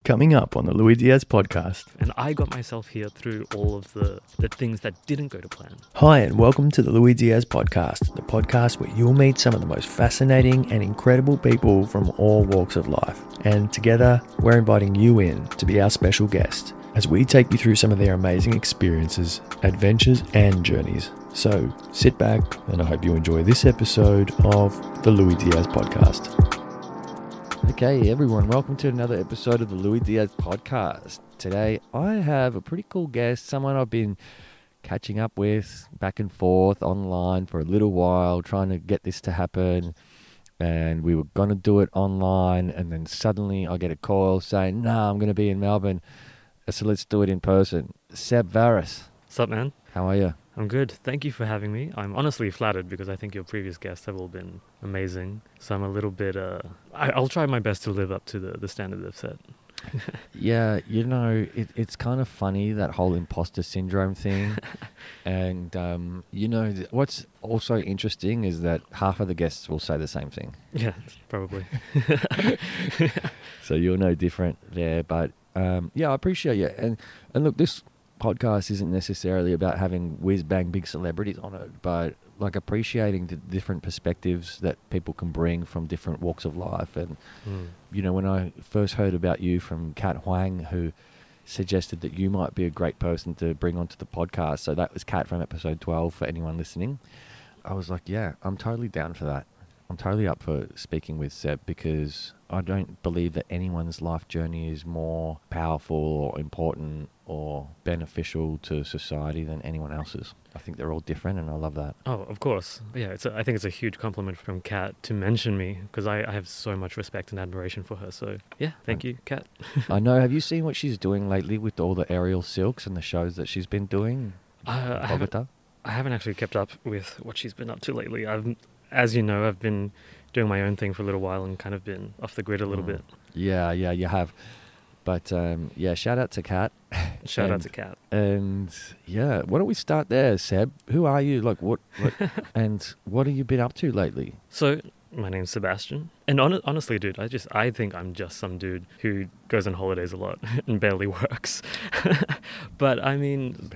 Coming up on the Lui Diaz Podcast. And I got myself here through all of the things that didn't go to plan. Hi, and welcome to the Lui Diaz Podcast, the podcast where you'll meet some of the most fascinating and incredible people from all walks of life. And together, we're inviting you in to be our special guest as we take you through some of their amazing experiences, adventures, and journeys. So sit back, and I hope you enjoy this episode of the Lui Diaz Podcast. Okay, everyone, welcome to another episode of the Lui Diaz Podcast. Today, I have a pretty cool guest, someone I've been catching up with back and forth online for a little while, trying to get this to happen. And we were going to do it online, and then suddenly I get a call saying, "No, I'm going to be in Melbourne, so let's do it in person." Seb Varas. What's up, man? How are you? I'm good. Thank you for having me. I'm honestly flattered because I think your previous guests have all been amazing. So I'm a little bit... I'll try my best to live up to the standard they've set. Yeah, you know, it's kind of funny, that whole imposter syndrome thing. And, you know, what's also interesting is that half of the guests will say the same thing. Yeah, probably. So you're no different there. But, yeah, I appreciate you. And look, this podcast isn't necessarily about having whiz-bang big celebrities on it, but like appreciating the different perspectives that people can bring from different walks of life. And you know, when I first heard about you from Kat Huang, who suggested that you might be a great person to bring onto the podcast, so that was Kat from episode 12 for anyone listening, I was like, yeah, I'm totally down for that. I'm totally up for speaking with Seb, because I don't believe that anyone's life journey is more powerful or important or beneficial to society than anyone else's. I think they're all different, and I love that. Oh, of course. Yeah, I think it's a huge compliment from Kat to mention me, because I have so much respect and admiration for her. So, yeah, thank you, Kat. I know. Have you seen what she's doing lately with all the aerial silks and the shows that she's been doing? I haven't actually kept up with what she's been up to lately. As you know, I've been doing my own thing for a little while and kind of been off the grid a little bit. Yeah, you have. But yeah, shout out to Kat. Shout out to Kat. And yeah, why don't we start there, Seb? Who are you? Like, what and what have you been up to lately? So, my name's Sebastian. And honestly, dude, I think I'm just some dude who goes on holidays a lot and barely works. But I mean...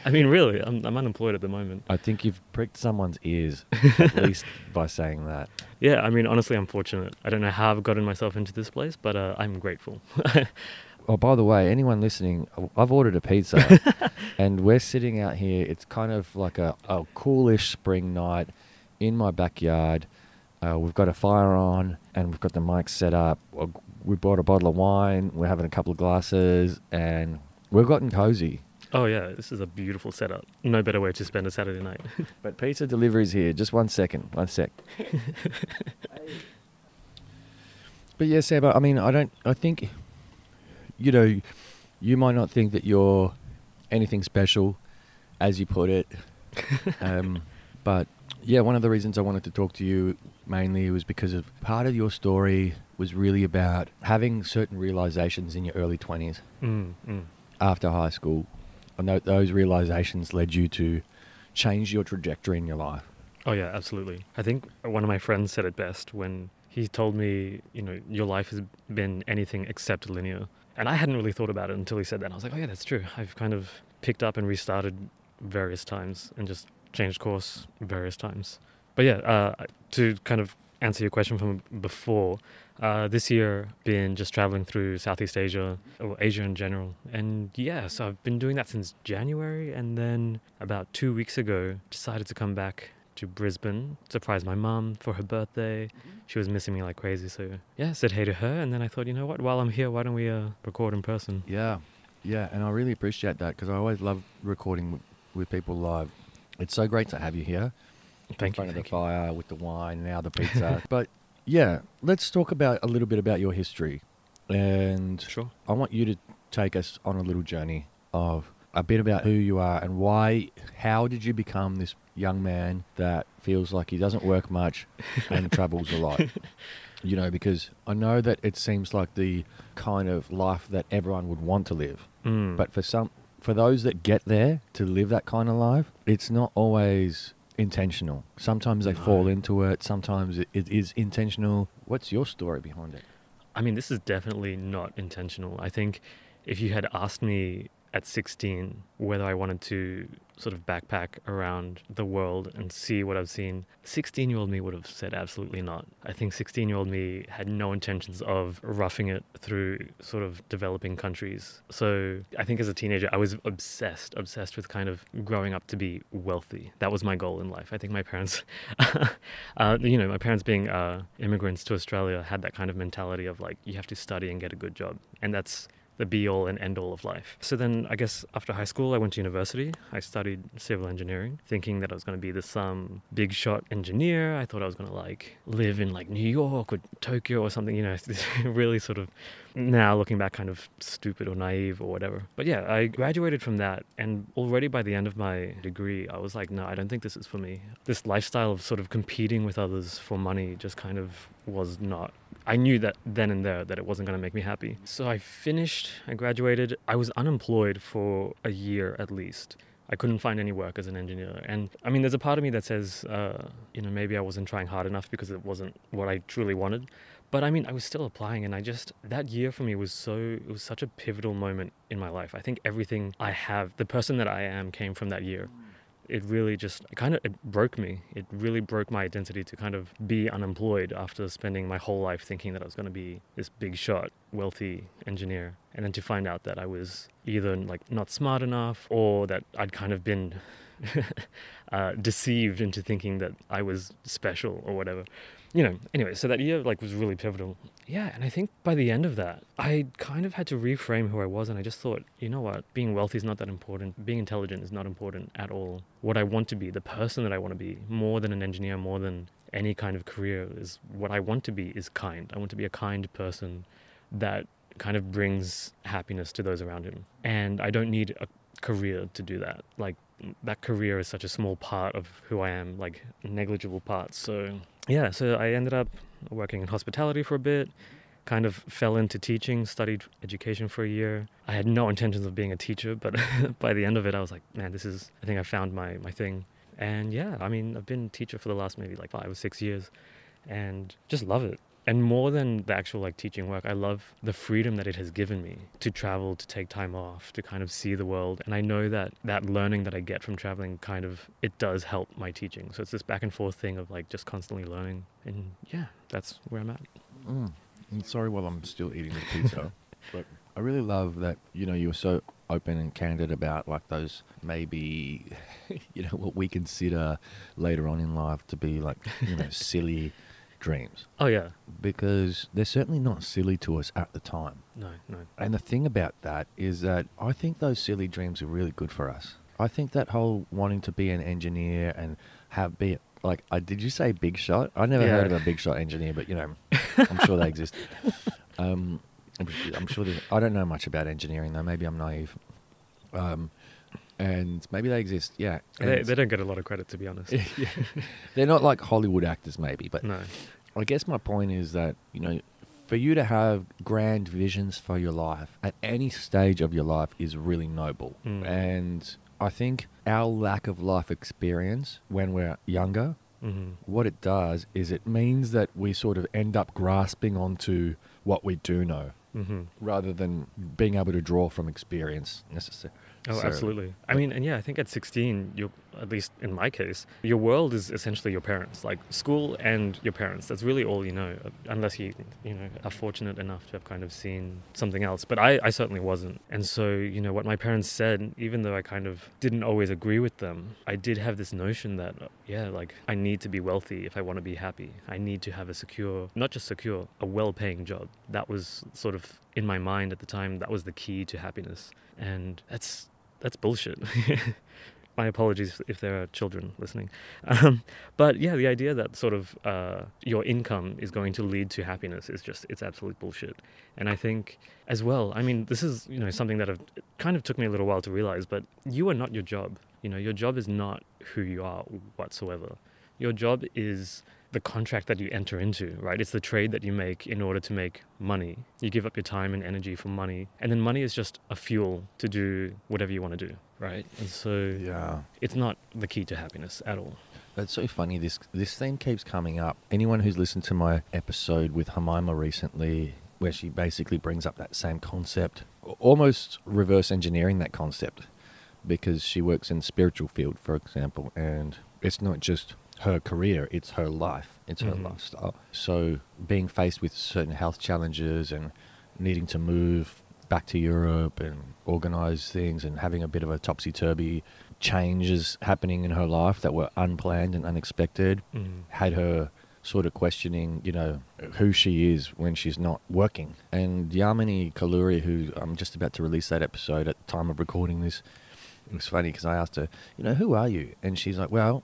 really, I'm unemployed at the moment. I think you've pricked someone's ears, at least by saying that. Yeah, I mean, honestly, I'm fortunate. I don't know how I've gotten myself into this place, but I'm grateful. Oh, by the way, anyone listening, I've ordered a pizza, and we're sitting out here. It's kind of like a coolish spring night in my backyard. We've got a fire on, and we've got the mics set up. We bought a bottle of wine. We're having a couple of glasses, and we've gotten cozy. Oh, yeah, this is a beautiful setup. No better way to spend a Saturday night. But pizza delivery's here. Just 1 second. 1 sec. But yeah, Seb, I mean, I think, you know, you might not think that you're anything special, as you put it. But yeah, one of the reasons I wanted to talk to you mainly was because of part of your story was really about having certain realizations in your early 20s after high school. And those realizations led you to change your trajectory in your life. Oh, yeah, absolutely. I think one of my friends said it best when he told me, you know, your life has been anything except linear. And I hadn't really thought about it until he said that. I was like, oh, yeah, that's true. I've kind of picked up and restarted various times and just changed course various times. But yeah, to kind of answer your question from before, this year been just traveling through Southeast Asia, or Asia in general. And yeah, so I've been doing that since January, and then about 2 weeks ago decided to come back to Brisbane, surprise my mum for her birthday. She was missing me like crazy, so yeah, said hey to her, and then I thought, you know what, while I'm here, why don't we record in person? Yeah, and I really appreciate that, because I always love recording with people live. It's so great to have you here. Thank you. In front of the fire with the wine, now the pizza. But yeah, let's talk about a little bit about your history. And sure, I want you to take us on a little journey of a bit about who you are and why. How did you become this young man that feels like he doesn't work much and travels a lot? You know, because I know that it seems like the kind of life that everyone would want to live. But for those that get there to live that kind of life, it's not always intentional. Sometimes they fall into it. Sometimes it is intentional. What's your story behind it? I mean, this is definitely not intentional. I think if you had asked me at 16 whether I wanted to sort of backpack around the world and see what I've seen, 16-year-old me would have said absolutely not. I think 16-year-old me had no intentions of roughing it through sort of developing countries. So I think as a teenager, I was obsessed with kind of growing up to be wealthy. That was my goal in life. I think my parents, my parents being immigrants to Australia had that kind of mentality of like, you have to study and get a good job. And that's the be-all and end-all of life. So then I guess after high school, I went to university. I studied civil engineering, thinking that I was going to be this big shot engineer. I thought I was going to like live in like New York or Tokyo or something, really sort of, now looking back, kind of stupid or naive or whatever. But yeah, I graduated from that, and already by the end of my degree, I was like, no, I don't think this is for me. This lifestyle of sort of competing with others for money just kind of was not. I knew that then and there that it wasn't going to make me happy. So I graduated. I was unemployed for a year at least. I couldn't find any work as an engineer. And I mean, there's a part of me that says, maybe I wasn't trying hard enough because it wasn't what I truly wanted. But I mean, I was still applying, and that year for me was such a pivotal moment in my life. I think everything I have, the person that I am, came from that year. It really it broke me. It really broke my identity to kind of be unemployed after spending my whole life thinking that I was going to be this big shot, wealthy engineer. And then to find out that I was either like not smart enough, or that I'd kind of been deceived into thinking that I was special or whatever. Anyway, so that year was really pivotal. Yeah, and I think by the end of that, I kind of had to reframe who I was, and I just thought, you know what, being wealthy is not that important. Being intelligent is not important at all. What I want to be, the person that I want to be, more than an engineer, more than any kind of career, is what I want to be is kind. I want to be a kind person that kind of brings happiness to those around him. And I don't need a career to do that. Like, that career is such a small part of who I am, like a negligible part. So yeah, so I ended up working in hospitality for a bit, kind of fell into teaching, studied education for a year. I had no intentions of being a teacher, but by the end of it, I was like, man, I think I found my thing. And yeah, I mean, I've been a teacher for the last maybe 5 or 6 years, and just love it. And more than the actual teaching work, I love the freedom that it has given me to travel, to take time off, to kind of see the world. And I know that learning that I get from traveling it does help my teaching. So it's this back and forth thing of just constantly learning. And yeah, that's where I'm at. I'm sorry while I'm still eating the pizza, but I really love that, you were so open and candid about those maybe, what we consider later on in life to be silly dreams. Oh yeah. Because they're certainly not silly to us at the time. No. And the thing about that is that I think those silly dreams are really good for us. I think that whole wanting to be an engineer and did you say big shot? I never heard of a big shot engineer, but I'm sure they exist. I'm sure I don't know much about engineering though. Maybe I'm naive. And maybe they exist, yeah. They don't get a lot of credit, to be honest. Yeah. They're not like Hollywood actors, maybe. But no. I guess my point is that, for you to have grand visions for your life at any stage of your life is really noble. And I think our lack of life experience when we're younger, what it does is it means that we sort of end up grasping onto what we do know, rather than being able to draw from experience necessarily. Oh, absolutely. I mean, and yeah, I think at 16, at least in my case, your world is essentially your parents, like school and your parents. That's really all you know, unless you are fortunate enough to have kind of seen something else. But I certainly wasn't. And so, what my parents said, even though I kind of didn't always agree with them, I did have this notion that, I need to be wealthy if I want to be happy. I need to have a well-paying job. That was sort of in my mind at the time. That was the key to happiness. And that's bullshit. My apologies if there are children listening. But yeah, the idea that sort of your income is going to lead to happiness is it's absolute bullshit. And I think as well, I mean, this is, something that it kind of took me a little while to realize, but you are not your job. Your job is not who you are whatsoever. Your job is the contract that you enter into, right? It's the trade that you make in order to make money. You give up your time and energy for money, and then money is just a fuel to do whatever you want to do, right? And so it's not the key to happiness at all. That's so funny. This theme keeps coming up. Anyone who's listened to my episode with Jemima recently, where she basically brings up that same concept, almost reverse engineering that concept, because she works in the spiritual field, for example, and it's not just her career, it's her life, it's her lifestyle. So being faced with certain health challenges and needing to move back to Europe and organize things and having a bit of a topsy-turvy changes happening in her life that were unplanned and unexpected, had her sort of questioning, you know, who she is when she's not working. And Yamini Kaluri, who I'm just about to release that episode at the time of recording this, it was funny because I asked her, you know, who are you? And she's like, well,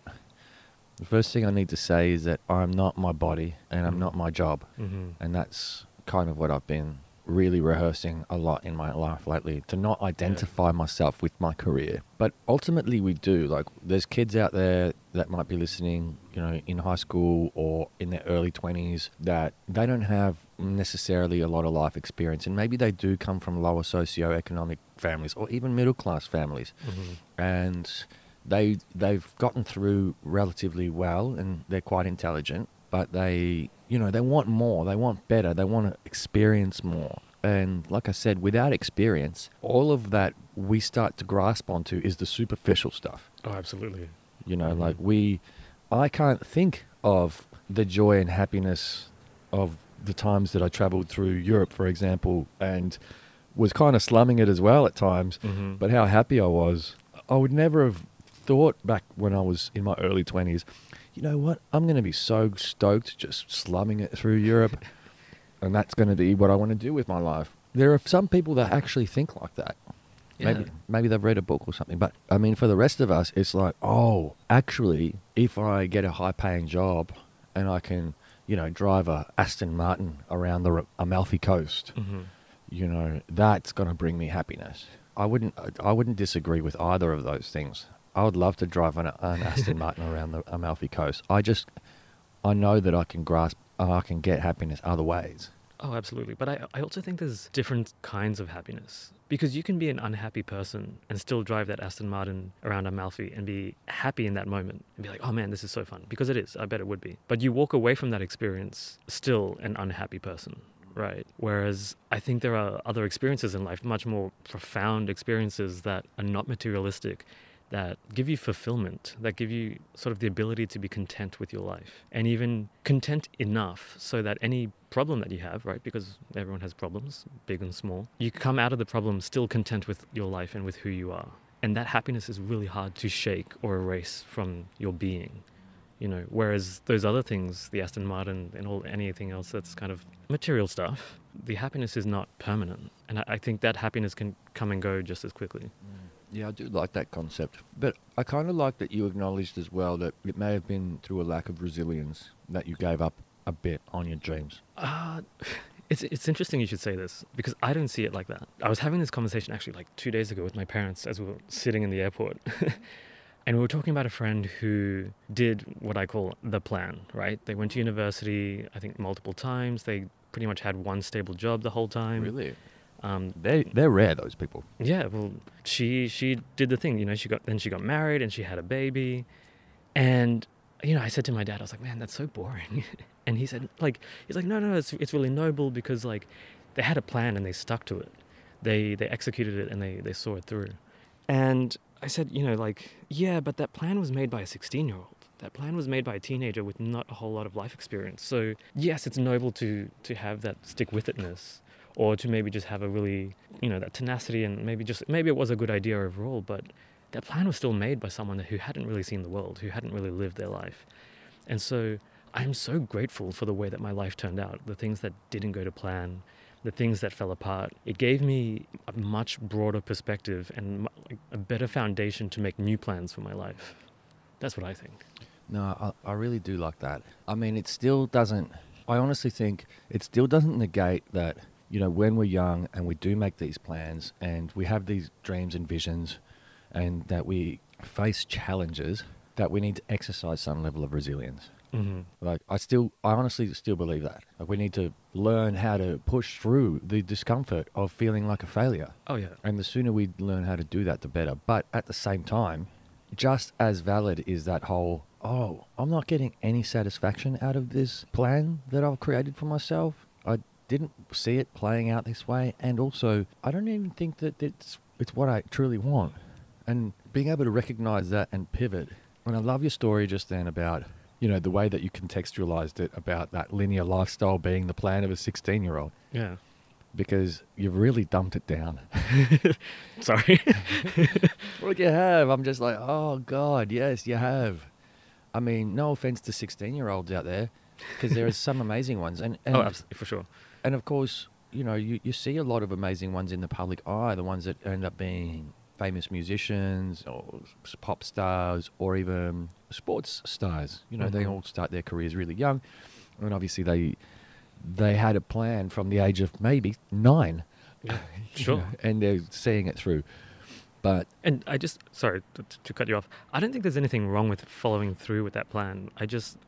the first thing I need to say is that I'm not my body and I'm not my job. And that's kind of what I've been really rehearsing a lot in my life lately, to not identify myself with my career. But ultimately we do. Like, there's kids out there that might be listening, you know, in high school or in their early 20s, that they don't have necessarily a lot of life experience, and maybe they do come from lower socioeconomic families or even middle class families, and they've gotten through relatively well and they're quite intelligent, but they, you know, they want more, they want better, they want to experience more. And like I said, without experience, all of that we start to grasp onto is the superficial stuff. Oh, absolutely. You know, like I can't think of the joy and happiness of the times that I traveled through Europe, for example, and was kind of slumming it as well at times, but how happy I was. I would never have thought back when I was in my early 20s, you know what, I'm going to be so stoked just slumming it through Europe, and that's going to be what I want to do with my life. There are some people that actually think like that. Yeah. Maybe they've read a book or something. But, I mean, for the rest of us, it's like, oh, actually, if I get a high-paying job and I can, you know, drive a Aston Martin around the Amalfi Coast, you know, that's going to bring me happiness. I wouldn't disagree with either of those things. I would love to drive an Aston Martin around the Amalfi Coast. I know that I can grasp, I can get happiness other ways. Oh, absolutely. But I also think there's different kinds of happiness. Because you can be an unhappy person and still drive that Aston Martin around Amalfi and be happy in that moment and be like, oh man, this is so fun. Because it is. I bet it would be. But you walk away from that experience still an unhappy person, right? Whereas I think there are other experiences in life, much more profound experiences that are not materialistic, that give you fulfillment, that give you sort of the ability to be content with your life, and even content enough so that any problem that you have, right, because everyone has problems, big and small, you come out of the problem still content with your life and with who you are. And that happiness is really hard to shake or erase from your being, you know, whereas those other things, the Aston Martin and anything else that's kind of material stuff, the happiness is not permanent. And I think that happiness can come and go just as quickly. Yeah, I do like that concept. But I kind of like that you acknowledged as well that it may have been through a lack of resilience that you gave up a bit on your dreams. It's interesting you should say this, because I don't see it like that. I was having this conversation actually like 2 days ago with my parents as we were sitting in the airport. And we were talking about a friend who did what I call the plan, right? They went to university, I think, multiple times. They pretty much had one stable job the whole time. Really? They're rare, those people. Yeah, well, she did the thing, you know, she got married and she had a baby. And, you know, I said to my dad, I was like, man, that's so boring. And he's like, no, it's really noble because, like, they had a plan and they stuck to it. They executed it and they saw it through. And I said, you know, like, yeah, but that plan was made by a 16-year-old. That plan was made by a teenager with not a whole lot of life experience. So, yes, it's noble to have that stick-with-itness, or to maybe just have a really, you know, that tenacity, and maybe it was a good idea overall, but that plan was still made by someone who hadn't really seen the world, who hadn't really lived their life. And so I'm so grateful for the way that my life turned out, the things that didn't go to plan, the things that fell apart. It gave me a much broader perspective and a better foundation to make new plans for my life. That's what I think. No, I really do like that. I mean, I honestly think it still doesn't negate that, you know, when we're young and we do make these plans and we have these dreams and visions and that we face challenges, that we need to exercise some level of resilience. Like, I honestly still believe that. Like, we need to learn how to push through the discomfort of feeling like a failure. Oh, yeah. And the sooner we learn how to do that, the better. But at the same time, just as valid is that whole, oh, I'm not getting any satisfaction out of this plan that I've created for myself. I didn't see it playing out this way. And also, I don't even think that it's what I truly want. And being able to recognize that and pivot. And I love your story just then about, you know, the way that you contextualized it about that linear lifestyle being the plan of a 16-year-old. Yeah. Because you've really dumped it down. Sorry. Well, you have. I'm just like, oh, God, yes, you have. I mean, no offense to 16-year-olds out there, because there are some amazing ones. And Oh, absolutely, for sure. And of course, you know, you see a lot of amazing ones in the public eye, the ones that end up being famous musicians or pop stars or even sports stars. You know, they all start their careers really young. And obviously they had a plan from the age of maybe 9. Yeah, sure. You know, and they're seeing it through. And I just, sorry to cut you off, I don't think there's anything wrong with following through with that plan.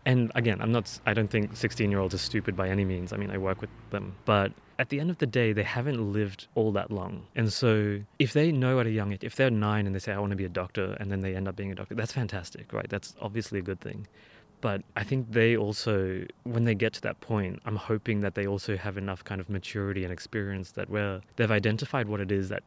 And again, I don't think 16-year-olds are stupid by any means. I mean, I work with them. But at the end of the day, they haven't lived all that long. And so if they know at a young age, if they're 9 and they say, I want to be a doctor, and then they end up being a doctor, that's fantastic, right? That's obviously a good thing. But I think they also, when they get to that point, I'm hoping that they also have enough kind of maturity and experience that where they've identified what it is that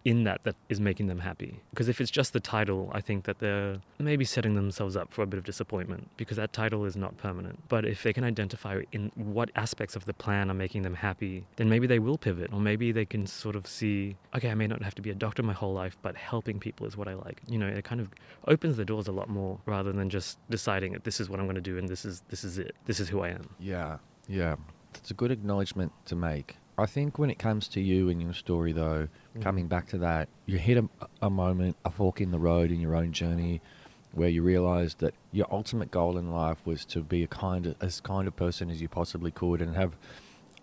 is making them happy. Because if it's just the title, I think that they're maybe setting themselves up for a bit of disappointment because that title is not permanent. But if they can identify in what aspects of the plan are making them happy, then maybe they will pivot, or maybe they can sort of see, okay, I may not have to be a doctor my whole life, but helping people is what I like. You know, it kind of opens the doors a lot more rather than just deciding that this is what I'm going to do and this is it. This is who I am. Yeah. That's a good acknowledgement to make. I think when it comes to you and your story, though, coming back to that, you hit a moment, a fork in the road in your own journey where you realized that your ultimate goal in life was to be as kind of person as you possibly could and have,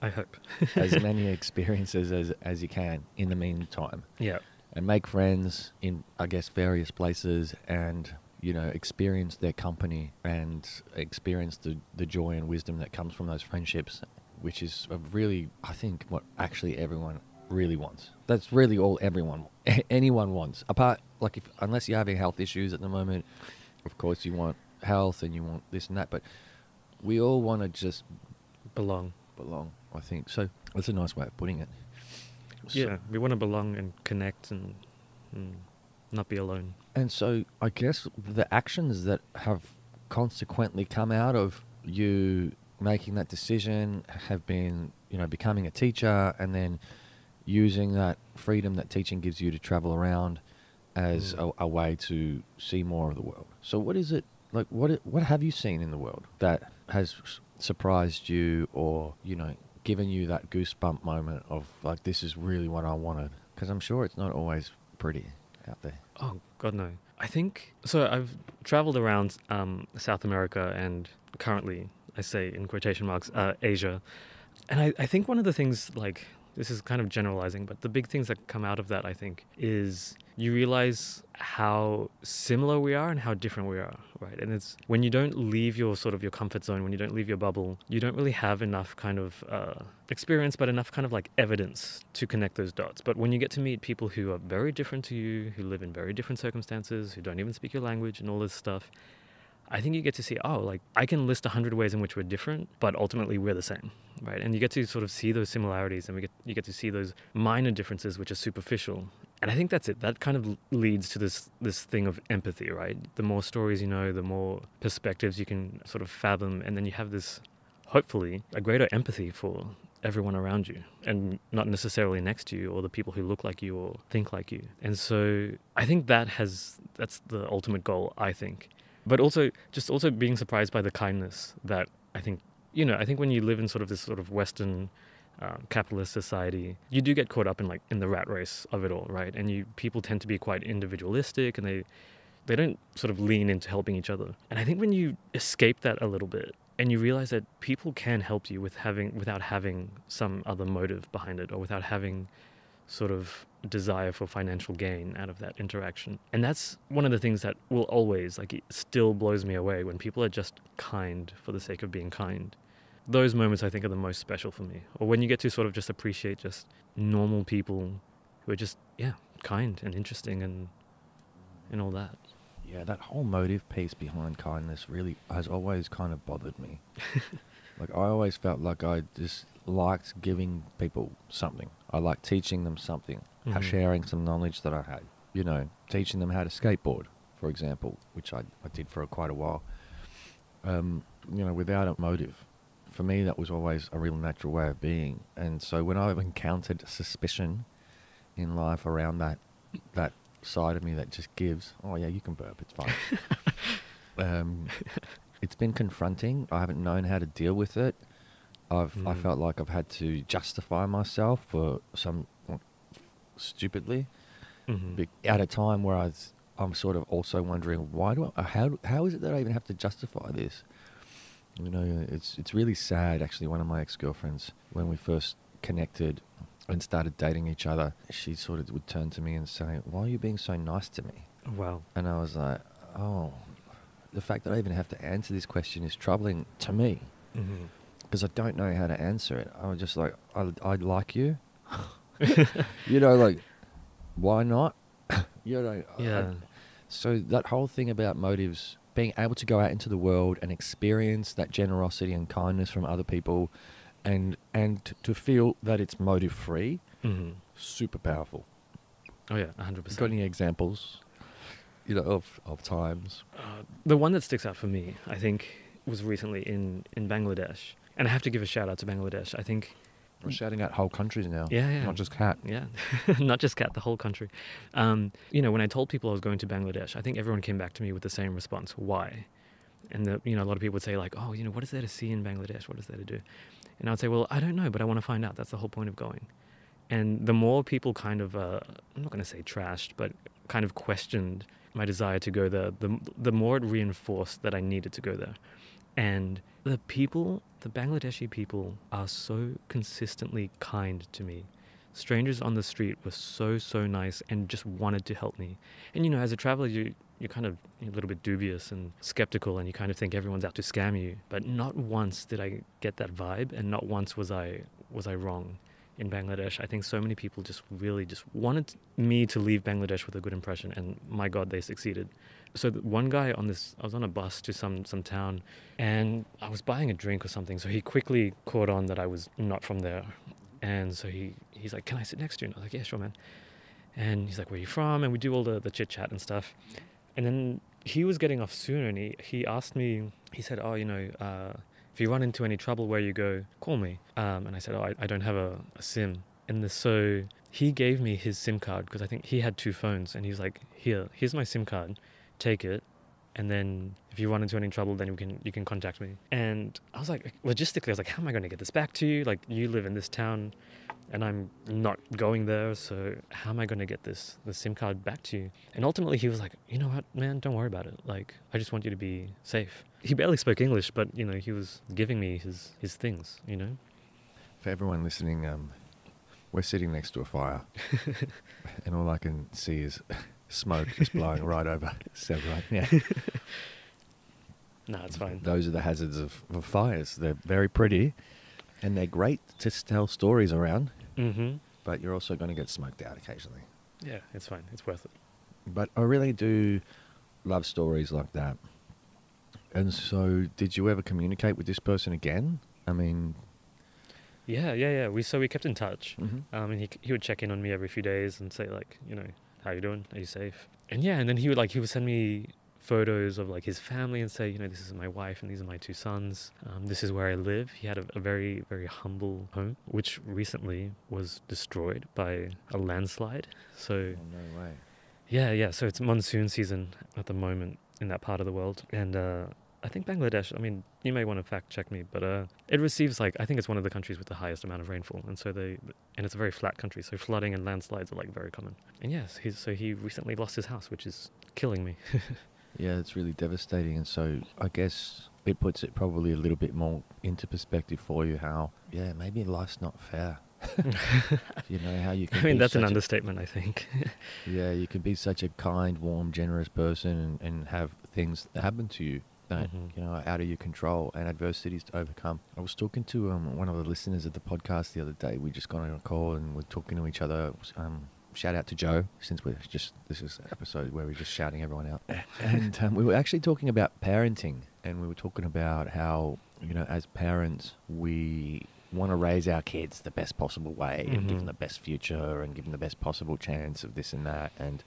I hope, as many experiences as you can in the meantime. Yeah. And make friends in, I guess, various places and, you know, experience their company and experience the joy and wisdom that comes from those friendships, which is really, I think, what actually everyone really wants. That's really all anyone wants. Apart, like, unless you're having health issues at the moment, of course you want health and you want this and that, but we all want to just belong, I think. So that's a nice way of putting it. Yeah, we want to belong and connect and not be alone. And so I guess the actions that have consequently come out of you making that decision have been, you know, becoming a teacher and then using that freedom that teaching gives you to travel around as a way to see more of the world. So what is it, like, what have you seen in the world that has surprised you or, you know, given you that goosebump moment of, like, this is really what I wanted? Because I'm sure it's not always pretty out there. Oh, God, no. I think, so I've traveled around South America and currently, I say in quotation marks, Asia. And I think one of the things, like, this is kind of generalizing, but the big things that come out of that, I think, is you realize how similar we are and how different we are, right? And it's when you don't leave your sort of your comfort zone, when you don't leave your bubble, you don't really have enough kind of experience, but enough kind of like evidence to connect those dots. But when you get to meet people who are very different to you, who live in very different circumstances, who don't even speak your language and all this stuff, I think you get to see, oh, like, I can list 100 ways in which we're different, but ultimately we're the same, right? And you get to sort of see those similarities and you get to see those minor differences, which are superficial. And I think that's it. That kind of leads to this thing of empathy, right? The more stories you know, the more perspectives you can sort of fathom. And then you have this, hopefully, a greater empathy for everyone around you and not necessarily next to you or the people who look like you or think like you. And so I think that's the ultimate goal, I think. But also being surprised by the kindness that I think when you live in sort of this sort of Western capitalist society, you do get caught up in the rat race of it all, right? And people tend to be quite individualistic and they don't sort of lean into helping each other. And I think when you escape that a little bit and you realize that people can help you without having some other motive behind it or without having sort of desire for financial gain out of that interaction. And that's one of the things that will always, like, it still blows me away when people are just kind for the sake of being kind. Those moments I think are the most special for me. Or when you get to sort of just appreciate just normal people who are just, kind and interesting and all that. Yeah, that whole motive piece behind kindness really has always kind of bothered me. Like, I always felt like I just liked giving people something. I liked teaching them something, sharing some knowledge that I had. You know, teaching them how to skateboard, for example, which I did for quite a while. You know, without a motive. For me, that was always a real natural way of being. And so when I've encountered suspicion in life around that side of me that just gives, oh yeah, you can burp, it's fine. It's been confronting. I haven't known how to deal with it. I felt like I've had to justify myself for some stupidly at a time where I'm sort of also wondering how is it that I even have to justify this? You know, it's really sad. Actually, one of my ex-girlfriends, when we first connected and started dating each other, she sort of would turn to me and say, "Why are you being so nice to me?" Wow. And I was like, "Oh, the fact that I even have to answer this question is troubling to me." Because I don't know how to answer it. I was just like, I like you. You know, like, why not? You know, Yeah. so that whole thing about motives, being able to go out into the world and experience that generosity and kindness from other people and to feel that it's motive free, super powerful. Oh yeah, 100%. Got any examples, you know, of times? The one that sticks out for me, I think, was recently in Bangladesh. And I have to give a shout out to Bangladesh. I think... We're shouting out whole countries now. Yeah. Not just cat. Yeah. Not just cat, the whole country. You know, when I told people I was going to Bangladesh, I think everyone came back to me with the same response. Why? And, you know, a lot of people would say like, oh, you know, what is there to see in Bangladesh? What is there to do? And I would say, well, I don't know, but I want to find out. That's the whole point of going. And the more people kind of, I'm not going to say trashed, but kind of questioned my desire to go there, the more it reinforced that I needed to go there. And the people, the Bangladeshi people, are so consistently kind to me. Strangers on the street were so nice and just wanted to help me. And, you know, as a traveler, you're kind of a little bit dubious and skeptical, and you kind of think everyone's out to scam you. But not once did I get that vibe, and not once was I wrong in Bangladesh. I think so many people just really just wanted me to leave Bangladesh with a good impression, and my God, they succeeded. So one guy I was on a bus to some town, and I was buying a drink or something, so he quickly caught on that I was not from there. And so he's like, "Can I sit next to you?" And I was like, "Yeah, sure, man." And he's like, "Where are you from?" And we do all the chit-chat and stuff. And then he was getting off soon, and he asked me, he said, "Oh, you know, if you run into any trouble where you go, call me." And I said, "Oh, I don't have a SIM." And so he gave me his SIM card, because I think he had 2 phones, and he's like, here's my SIM card. Take it, and then if you run into any trouble, then you can contact me. And I was like, logistically, I was like, how am I going to get this back to you? Like, you live in this town, and I'm not going there, so how am I going to get the SIM card back to you? And ultimately, he was like, you know what, man, don't worry about it. Like, I just want you to be safe. He barely spoke English, but, you know, he was giving me his things, you know? For everyone listening, we're sitting next to a fire, and all I can see is smoke just blowing right over Seb right now. No, it's fine. Those are the hazards of fires. They're very pretty, and they're great to tell stories around, but you're also going to get smoked out occasionally. Yeah, it's fine. It's worth it. But I really do love stories like that. And so, did you ever communicate with this person again? I mean... Yeah. We kept in touch, and he would check in on me every few days and say, like, you know, how you doing? Are you safe? And yeah, and then he would send me photos of like his family and say, you know, this is my wife and these are my 2 sons. This is where I live. He had a very, very humble home, which recently was destroyed by a landslide. So, no way. Yeah. So it's monsoon season at the moment in that part of the world, and I think Bangladesh, I mean, you may want to fact check me, but it receives I think it's one of the countries with the highest amount of rainfall, and it's a very flat country, so flooding and landslides are very common. And yes, he recently lost his house, which is killing me. Yeah, it's really devastating, and so I guess it puts it probably a little bit more into perspective for you how, yeah, maybe life's not fair. You know, how you can I mean, that's an understatement, I think. Yeah, you can be such a kind, warm, generous person and have things happen to you that, you know, are out of your control and adversities to overcome. I was talking to one of the listeners of the podcast the other day. We just got on a call and we're talking to each other. Shout out to Joe, since this is an episode where we're just shouting everyone out. And we were actually talking about parenting, and we were talking about how you know, as parents, we want to raise our kids the best possible way and give them the best future and give them the best possible chance of this and that. And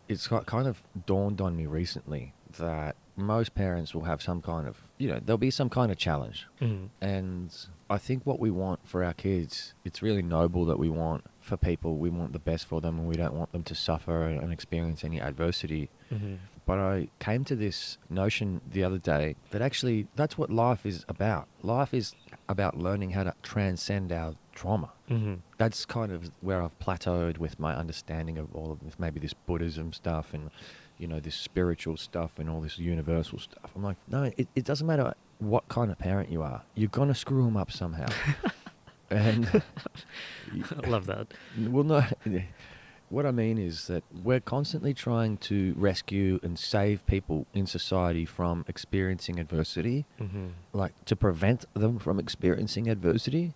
it's kind of dawned on me recently that most parents will have some kind of, you know, there'll be some kind of challenge. And I think what we want for our kids, it's really noble that we want for people, we want the best for them and we don't want them to suffer and experience any adversity. But I came to this notion the other day that actually that's what life is about. Life is about learning how to transcend our trauma. That's kind of where I've plateaued with my understanding of all of this, maybe this Buddhism stuff and, you know, this spiritual stuff and all this universal stuff. I'm like, no, it doesn't matter what kind of parent you are. You're going to screw them up somehow. And I love that. Well, no, what I mean is that we're constantly trying to rescue and save people in society from experiencing adversity, like to prevent them from experiencing adversity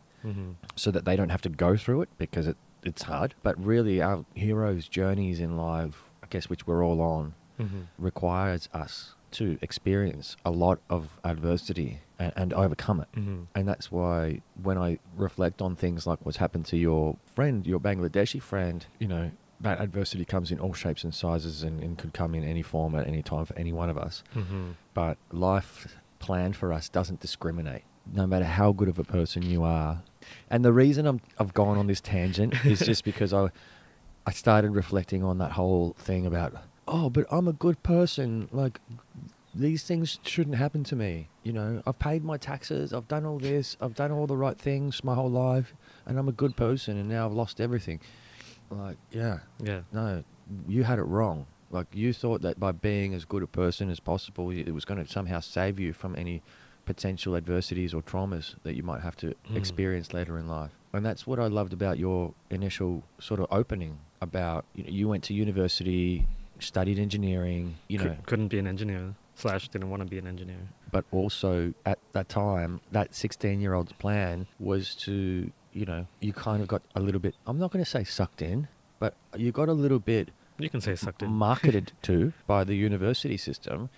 so that they don't have to go through it because it's hard. But really our heroes' journeys in life, I guess, which we're all on, requires us to experience a lot of adversity and overcome it. And that's why when I reflect on things like what's happened to your friend, your Bangladeshi friend, you know, that adversity comes in all shapes and sizes and could come in any form at any time for any one of us. But life planned for us doesn't discriminate, no matter how good of a person you are. And the reason I've gone on this tangent is just because I started reflecting on that whole thing about, oh, but I'm a good person. Like, these things shouldn't happen to me. You know, I've paid my taxes. I've done all this. I've done all the right things my whole life. And I'm a good person. And now I've lost everything. Like, yeah. No, you had it wrong. Like, you thought that by being as good a person as possible, it was going to somehow save you from any potential adversities or traumas that you might have to experience later in life. And that's what I loved about your initial sort of opening about, you know, you went to university, studied engineering, you know. Couldn't be an engineer / didn't want to be an engineer. But also at that time, that 16-year-old's plan was to, you know, you kind of got a little bit, I'm not going to say sucked in, but you got a little bit, you can say sucked in, marketed to by the university system.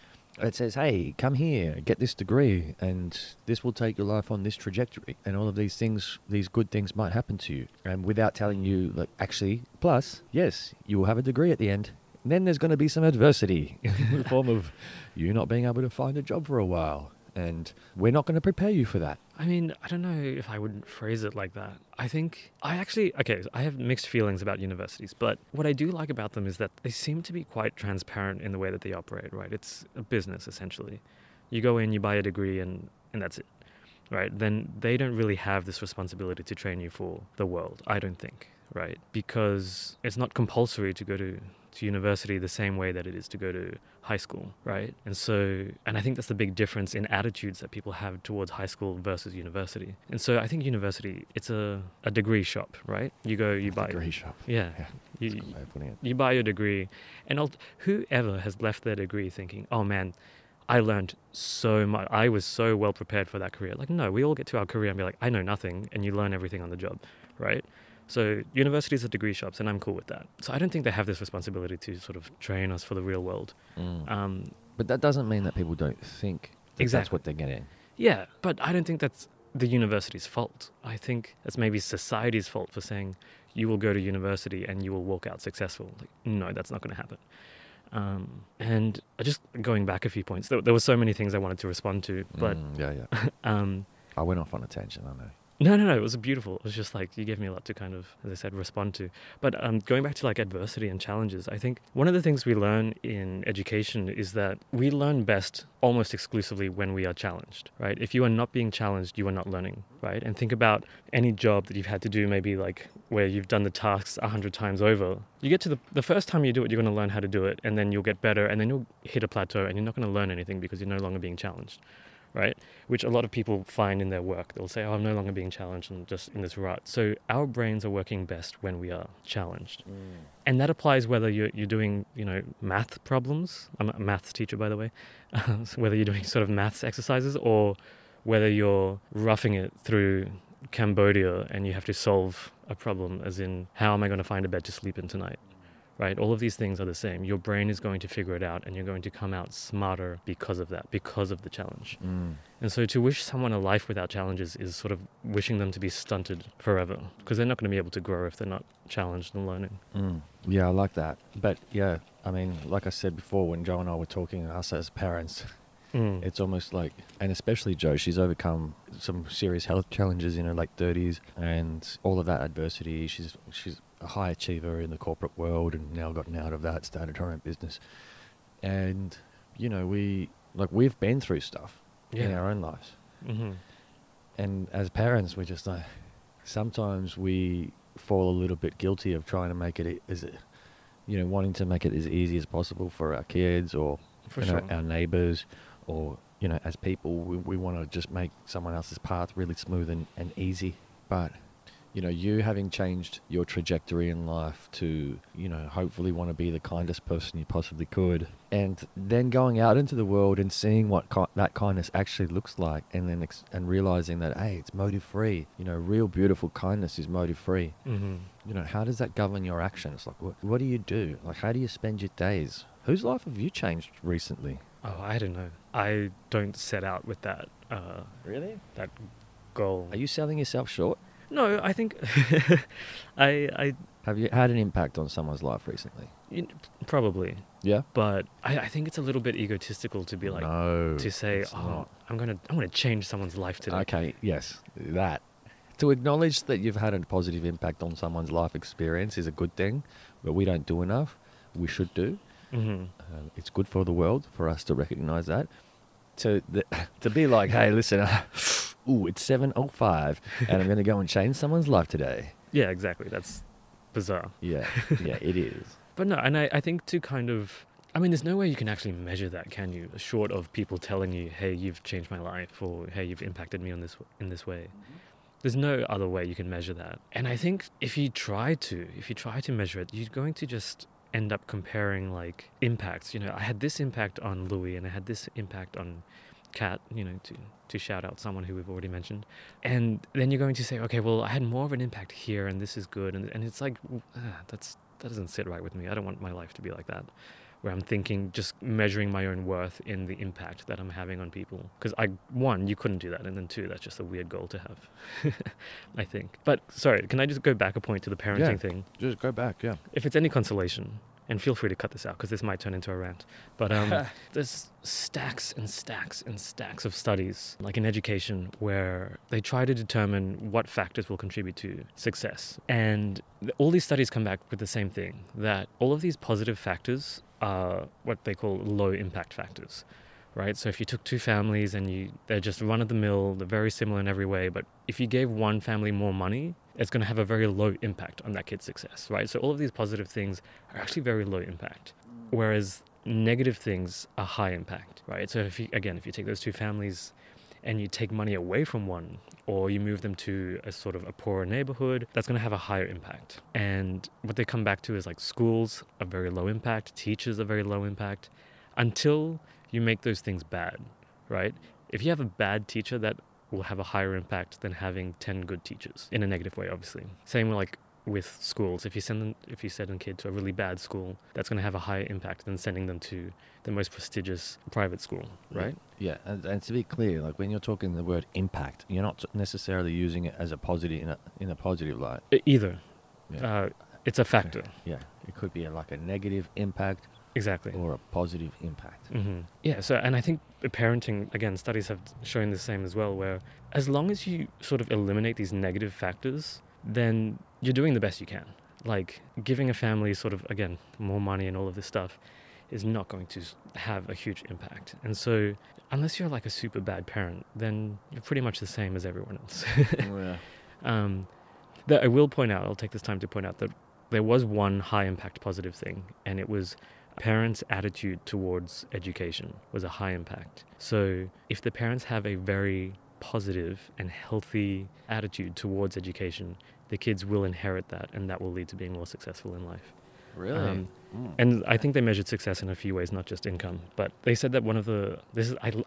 It says, hey, come here, get this degree, and this will take your life on this trajectory. And all of these things, these good things might happen to you. And without telling you, like, actually, plus, yes, you will have a degree at the end. And then there's going to be some adversity in the form of you not being able to find a job for a while. And we're not going to prepare you for that. I mean, I don't know if I would phrase it like that. I think I have mixed feelings about universities, but what I do like about them is that they seem to be quite transparent in the way that they operate, right? It's a business, essentially. You go in, you buy a degree, and that's it, right? Then they don't really have this responsibility to train you for the world, I don't think, right? Because it's not compulsory to go to university the same way that it is to go to high school, right? And I think that's the big difference in attitudes that people have towards high school versus university. And so I think university, it's a degree shop, right? You go, you buy... Degree shop. Yeah. You buy your degree, and whoever has left their degree thinking, oh man, I learned so much, I was so well prepared for that career. Like, no, we all get to our career and be like, I know nothing, and you learn everything on the job, right? So universities are degree shops, and I'm cool with that. So I don't think they have this responsibility to sort of train us for the real world. But that doesn't mean that people don't think that that's what they're getting. Yeah, but I don't think that's the university's fault. I think that's maybe society's fault for saying you will go to university and you will walk out successful. Like, no, that's not going to happen. And just going back a few points, there were so many things I wanted to respond to, but... I went off on a tangent, I know. No, it was beautiful. It was just like, you gave me a lot to kind of, as I said, respond to. But going back to like adversity and challenges, I think one of the things we learn in education is that we learn best almost exclusively when we are challenged, right? If you are not being challenged, you are not learning, right? And think about any job that you've had to do, maybe like where you've done the tasks 100 times over. You get to the first time you do it, you're going to learn how to do it, and then you'll get better, and then you'll hit a plateau, and you're not going to learn anything because you're no longer being challenged. Right? Which a lot of people find in their work. They'll say, oh, I'm no longer being challenged and just in this rut. So our brains are working best when we are challenged. And that applies whether you're doing, you know, math problems. I'm a maths teacher, by the way. So whether you're doing sort of maths exercises or whether you're roughing it through Cambodia and you have to solve a problem as in, how am I going to find a bed to sleep in tonight? right? All of these things are the same. Your brain is going to figure it out, and you're going to come out smarter because of that, because of the challenge. And so to wish someone a life without challenges is sort of wishing them to be stunted forever, because they're not going to be able to grow if they're not challenged and learning. Yeah, I like that. But yeah, I mean, like I said before, when Joe and I were talking, us as parents, it's almost like, and especially Joe, she's overcome some serious health challenges in her late 30s, and all of that adversity. She's a high achiever in the corporate world, and now gotten out of that, started her own business. And, you know, we've been through stuff in our own lives. And as parents, we're just like, sometimes we fall a little bit guilty of trying to make it wanting to make it as easy as possible for our kids, or our neighbors, or, you know, as people, we want to just make someone else's path really smooth and easy. But, you know, you having changed your trajectory in life to, you know, hopefully want to be the kindest person you possibly could, and then going out into the world and seeing what that kindness actually looks like, and then and realizing that, hey, it's motive free. You know, real beautiful kindness is motive free. You know, how does that govern your actions? Like, what do you do? Like, how do you spend your days? Whose life have you changed recently? Oh, I don't know. I don't set out with that. Really? That goal. Are you selling yourself short? No, I think I Have you had an impact on someone's life recently? Probably. Yeah. But I think it's a little bit egotistical to be like, to say, I'm gonna change someone's life today. Okay. Yes, that. To acknowledge that you've had a positive impact on someone's life experience is a good thing, but we don't do enough. We should do. It's good for the world for us to recognize that. To be like, hey, listen, it's 7:05, and I'm going to go and change someone's life today. Yeah, exactly. That's bizarre. Yeah, it is. But no, and I think to kind of, I mean, there's no way you can actually measure that, can you? Short of people telling you, hey, you've changed my life, or hey, you've impacted me in this way. There's no other way you can measure that. And I think if you try to measure it, you're going to just end up comparing like impacts. You know, I had this impact on Louis, and I had this impact on Kat, you know, to shout out someone who we've already mentioned. And then you're going to say, okay, well, I had more of an impact here, and this is good. And it's like, that doesn't sit right with me. I don't want my life to be like that, where I'm thinking, just measuring my own worth in the impact that I'm having on people. Because one, you couldn't do that. And then two, that's just a weird goal to have, I think. But sorry, can I just go back a point to the parenting thing? Just go back, yeah. If it's any consolation, and feel free to cut this out because this might turn into a rant, but there's stacks and stacks and stacks of studies, like in education, where they try to determine what factors will contribute to success. And all these studies come back with the same thing, that all of these positive factors are what they call low impact factors, right? So if you took two families and they're just run of the mill, they're very similar in every way, but if you gave one family more money, it's going to have a very low impact on that kid's success, right? So all of these positive things are actually very low impact, whereas negative things are high impact, right? So if you take those two families and you take money away from one, or you move them to a sort of a poorer neighborhood, that's going to have a higher impact. And what they come back to is like schools are very low impact, teachers are very low impact, until you make those things bad, right? If you have a bad teacher, that will have a higher impact than having 10 good teachers, in a negative way, obviously. Same with schools. If you send a kid to a really bad school, that's going to have a higher impact than sending them to the most prestigious private school, right? Yeah, and to be clear, like when you're talking the word impact, you're not necessarily using it as a positive in a positive light. Either. Yeah. It's a factor. Yeah, it could be like a negative impact. Exactly. Or a positive impact. Yeah, so, and I think parenting, again, studies have shown the same as well, where as long as you sort of eliminate these negative factors, then you're doing the best you can. Like giving a family sort of, again, more money and all of this stuff is not going to have a huge impact. And so unless you're like a super bad parent, then you're pretty much the same as everyone else. That I will point out, I'll take this time to point out that there was one high impact positive thing, and it was parents' attitude towards education was a high impact. So if the parents have a very positive and healthy attitude towards education, the kids will inherit that, and that will lead to being more successful in life. Really? And I think they measured success in a few ways, not just income. But they said that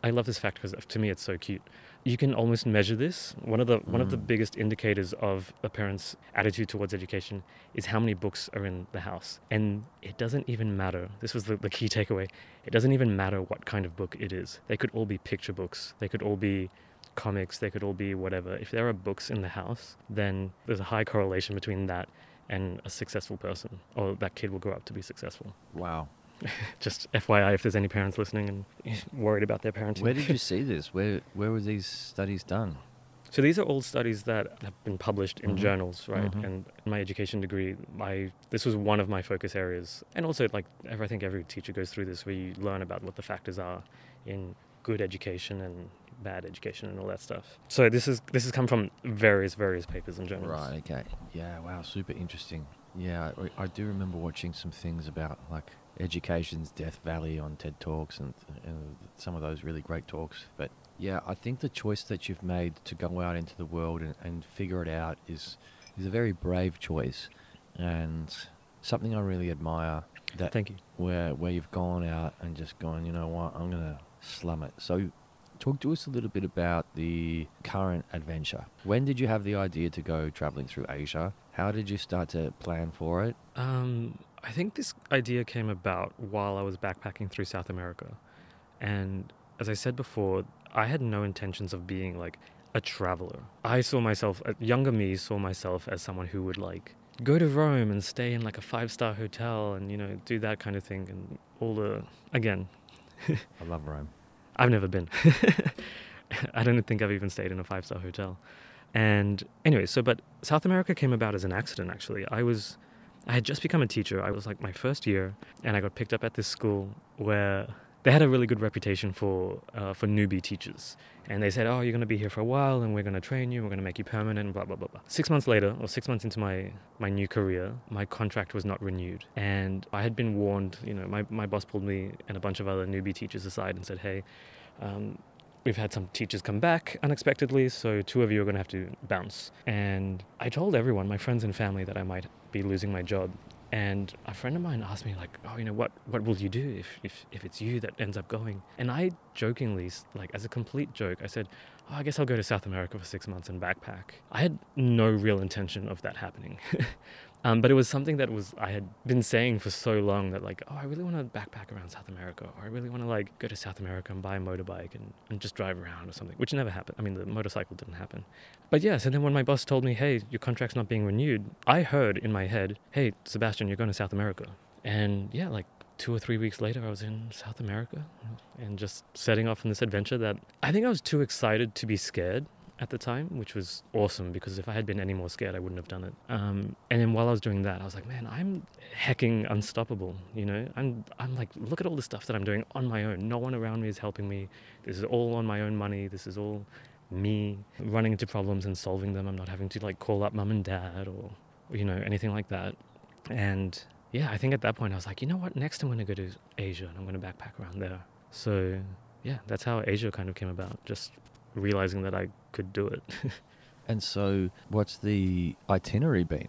I love this fact because to me it's so cute. You can almost measure this. One of the biggest indicators of a parent's attitude towards education is how many books are in the house. And it doesn't even matter. This was the key takeaway. It doesn't even matter what kind of book it is. They could all be picture books. They could all be comics. They could all be whatever. If there are books in the house, then there's a high correlation between that and a successful person, or that kid will grow up to be successful. Wow. Just FYI, if there's any parents listening and worried about their parenting. Where did you see this? Where were these studies done? So these are all studies that have been published in journals, right? And in my education degree, this was one of my focus areas. And also, I think every teacher goes through this, where you learn about what the factors are in good education and bad education and all that stuff. So this has come from various papers and journals. Right, okay. Yeah, wow, super interesting. Yeah, I do remember watching some things about education's Death Valley on TED Talks and some of those really great talks. But yeah, I think the choice that you've made to go out into the world and figure it out is a very brave choice, and something I really admire. Thank you. Where you've gone out and just gone, you know what, I'm going to slum it. So talk to us a little bit about the current adventure. When did you have the idea to go traveling through Asia? How did you start to plan for it? I think this idea came about while I was backpacking through South America. And as I said before, I had no intentions of being a traveler. Younger me saw myself as someone who would go to Rome and stay in a 5-star hotel and, do that kind of thing. And again. I love Rome. I've never been. I don't think I've even stayed in a 5-star hotel. And anyway, but South America came about as an accident, actually. I had just become a teacher. I was my first year, and I got picked up at this school where they had a really good reputation for newbie teachers. And they said, oh, you're going to be here for a while, and we're going to train you, we're going to make you permanent, blah, blah, blah, blah. 6 months later, or 6 months into my new career, my contract was not renewed. And I had been warned, my boss pulled me and a bunch of other newbie teachers aside and said, hey, we've had some teachers come back unexpectedly, so 2 of you are going to have to bounce. And I told everyone, my friends and family, that I might be losing my job. And a friend of mine asked me, what will you do if it's you that ends up going? And I jokingly, as a complete joke, I said, oh, I guess I'll go to South America for 6 months and backpack. I had no real intention of that happening. But it was something that I had been saying for so long that I really want to backpack around South America, or I really want to go to South America and buy a motorbike and just drive around or something, which never happened. I mean, the motorcycle didn't happen. But yeah, so then when my boss told me, hey, your contract's not being renewed, I heard in my head, hey, Sebastian, you're going to South America. And yeah, 2 or 3 weeks later, I was in South America and just setting off on this adventure that I think I was too excited to be scared at the time, which was awesome, because if I had been any more scared, I wouldn't have done it. And then while I was doing that, I was like, man, I'm hecking unstoppable, I'm look at all the stuff that I'm doing on my own. No one around me is helping me. This is all on my own money. This is all me running into problems and solving them. I'm not having to call up mum and dad or anything like that. And yeah, I think at that point I was like, you know what, next I'm going to go to Asia and I'm going to backpack around there. So yeah, that's how Asia kind of came about, just realizing that I could do it. And so what's the itinerary been?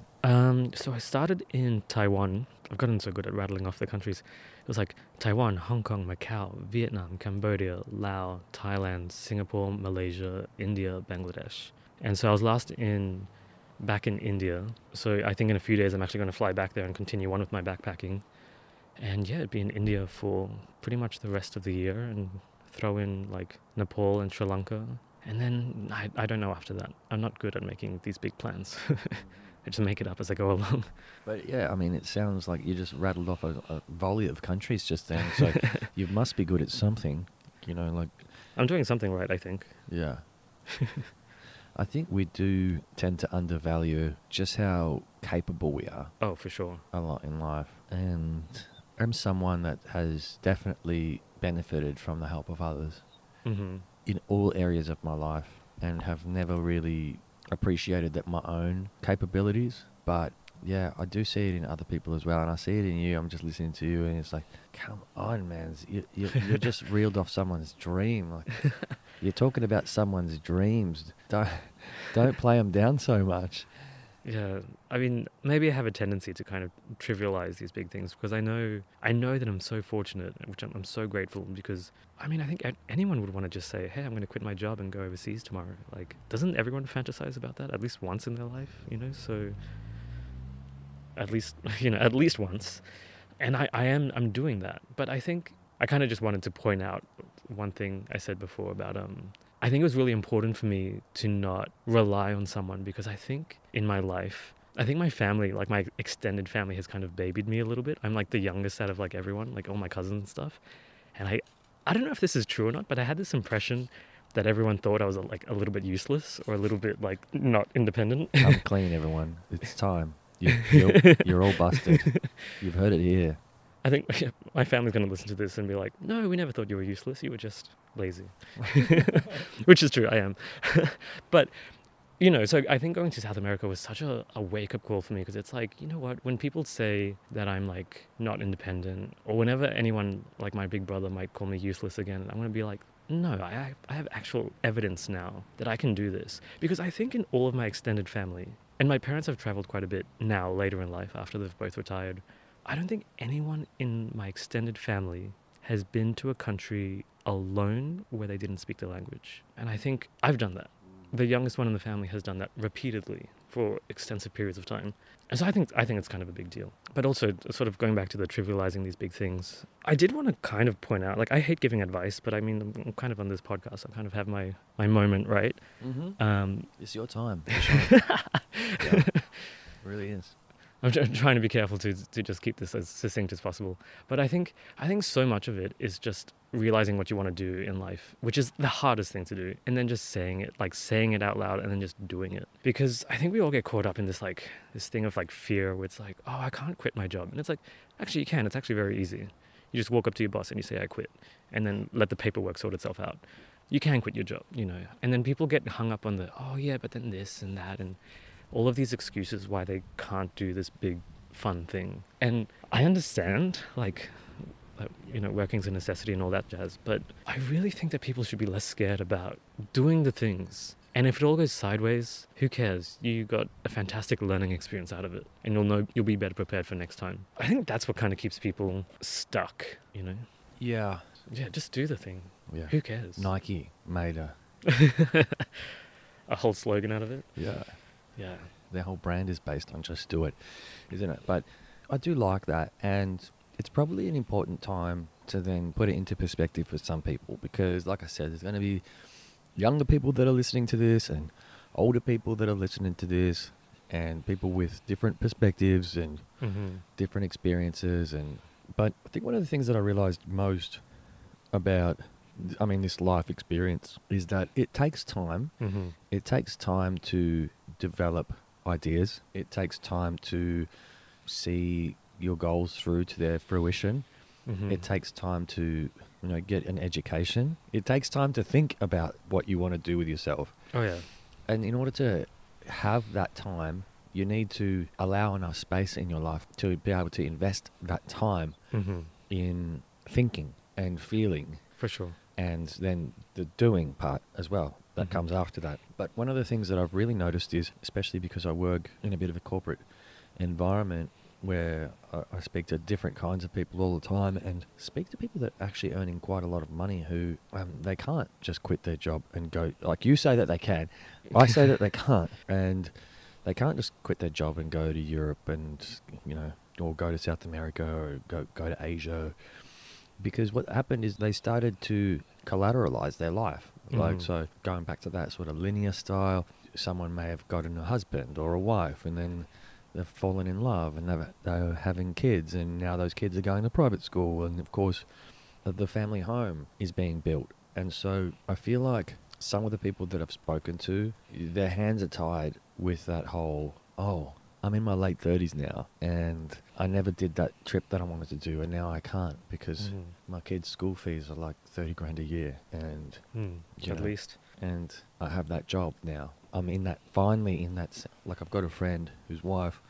So I started in Taiwan. I've gotten so good at rattling off the countries. It was Taiwan, Hong Kong, Macau, Vietnam, Cambodia, Laos, Thailand, Singapore, Malaysia, India, Bangladesh. And so I was back in India. So I think in a few days I'm actually going to fly back there and continue on with my backpacking. And yeah, be in India for pretty much the rest of the year, and throw in Nepal and Sri Lanka. And then I don't know after that. I'm not good at making these big plans. I just make it up as I go along. But yeah, I mean, it sounds like you just rattled off a volley of countries just then. So you must be good at something, I'm doing something right, I think. Yeah. I think we do tend to undervalue just how capable we are. Oh, for sure. A lot in life. And I'm someone that has definitely benefited from the help of others in all areas of my life, and have never really appreciated my own capabilities. But yeah, I do see it in other people as well, and I see it in you. I'm just listening to you, and it's come on, man, you're just reeled off someone's dream. You're talking about someone's dreams. Don't play them down so much. Yeah, I mean, maybe I have a tendency to kind of trivialize these big things because I know that I'm so fortunate, which I'm so grateful because, I mean, I think anyone would want to just say, hey, I'm going to quit my job and go overseas tomorrow. Like, doesn't everyone fantasize about that at least once in their life, you know? So at least, at least once. And I'm doing that. But I think I kind of just wanted to point out one thing I said before about, I think it was really important for me to not rely on someone because I think in my life, I think my family, like my extended family has kind of babied me a little bit. I'm like the youngest out of like everyone, like all my cousins and stuff. And I don't know if this is true or not, but I had this impression that everyone thought I was like a little bit useless or a little bit like not independent. Come clean, everyone. It's time. You're all busted. You've heard it here. I think my family's going to listen to this and be like, no, we never thought you were useless. You were just lazy. Which is true, I am. But, so I think going to South America was such a wake-up call for me because it's like, you know what, when people say that I'm like not independent or whenever anyone like my big brother might call me useless again, I'm going to be like, no, I have actual evidence now that I can do this. Because I think in all of my extended family, and my parents have traveled quite a bit now later in life after they've both retired, I don't think anyone in my extended family has been to a country alone where they didn't speak the language. And I think I've done that. The youngest one in the family has done that repeatedly for extensive periods of time. And so I think it's kind of a big deal. But also sort of going back to the trivializing these big things, I did want to kind of point out, like I hate giving advice, but I mean, I'm kind of on this podcast. I kind of have my moment, right? Mm-hmm. It's your time. Yeah, it really is. I'm trying to be careful to just keep this as succinct as possible. But I think so much of it is just realizing what you want to do in life, which is the hardest thing to do. And then just saying it out loud and then just doing it. Because I think we all get caught up in this thing of like fear where it's like, oh, I can't quit my job. And it's like, actually you can. It's actually very easy. You just walk up to your boss and you say, I quit. And then let the paperwork sort itself out. You can quit your job, And then people get hung up on oh yeah, but then this and that and all of these excuses why they can't do this big fun thing. And I understand working's a necessity and all that jazz, but I really think that people should be less scared about doing the things. And if it all goes sideways, who cares? You got a fantastic learning experience out of it and you'll be better prepared for next time. I think that's what kind of keeps people stuck, Yeah, just do the thing. Yeah. Who cares? Nike made a whole slogan out of it. Yeah. Yeah. Their whole brand is based on just do it, isn't it? But I do like that, and it's probably an important time to then put it into perspective for some people because, like I said, there's going to be younger people that are listening to this and older people that are listening to this and people with different perspectives and different experiences. But I think one of the things that I realized most about this life experience is that it takes time. Mm-hmm. It takes time to develop ideas. It takes time to see your goals through to their fruition. Mm-hmm. It takes time to, get an education. It takes time to think about what you want to do with yourself. Oh, yeah. And in order to have that time, you need to allow enough space in your life to be able to invest that time in thinking and feeling. For sure. And then the doing part as well that comes after that. But one of the things that I've really noticed is, especially because I work in a bit of a corporate environment where I speak to different kinds of people all the time and speak to people that are actually earning quite a lot of money who they can't just quit their job and go, like you say that they can, I say that they can't. And they can't just quit their job and go to Europe and, or go to South America or go to Asia. Because what happened is they started to collateralize their life. So going back to that sort of linear style, someone may have gotten a husband or a wife and then they've fallen in love and they're having kids and now those kids are going to private school and of course the family home is being built. And so I feel like some of the people that I've spoken to, their hands are tied with that whole, I'm in my late 30s now and I never did that trip that I wanted to do and now I can't because my kids' school fees are like 30 grand a year and at least. And I have that job now. I'm finally in that, like I've got a friend whose wife,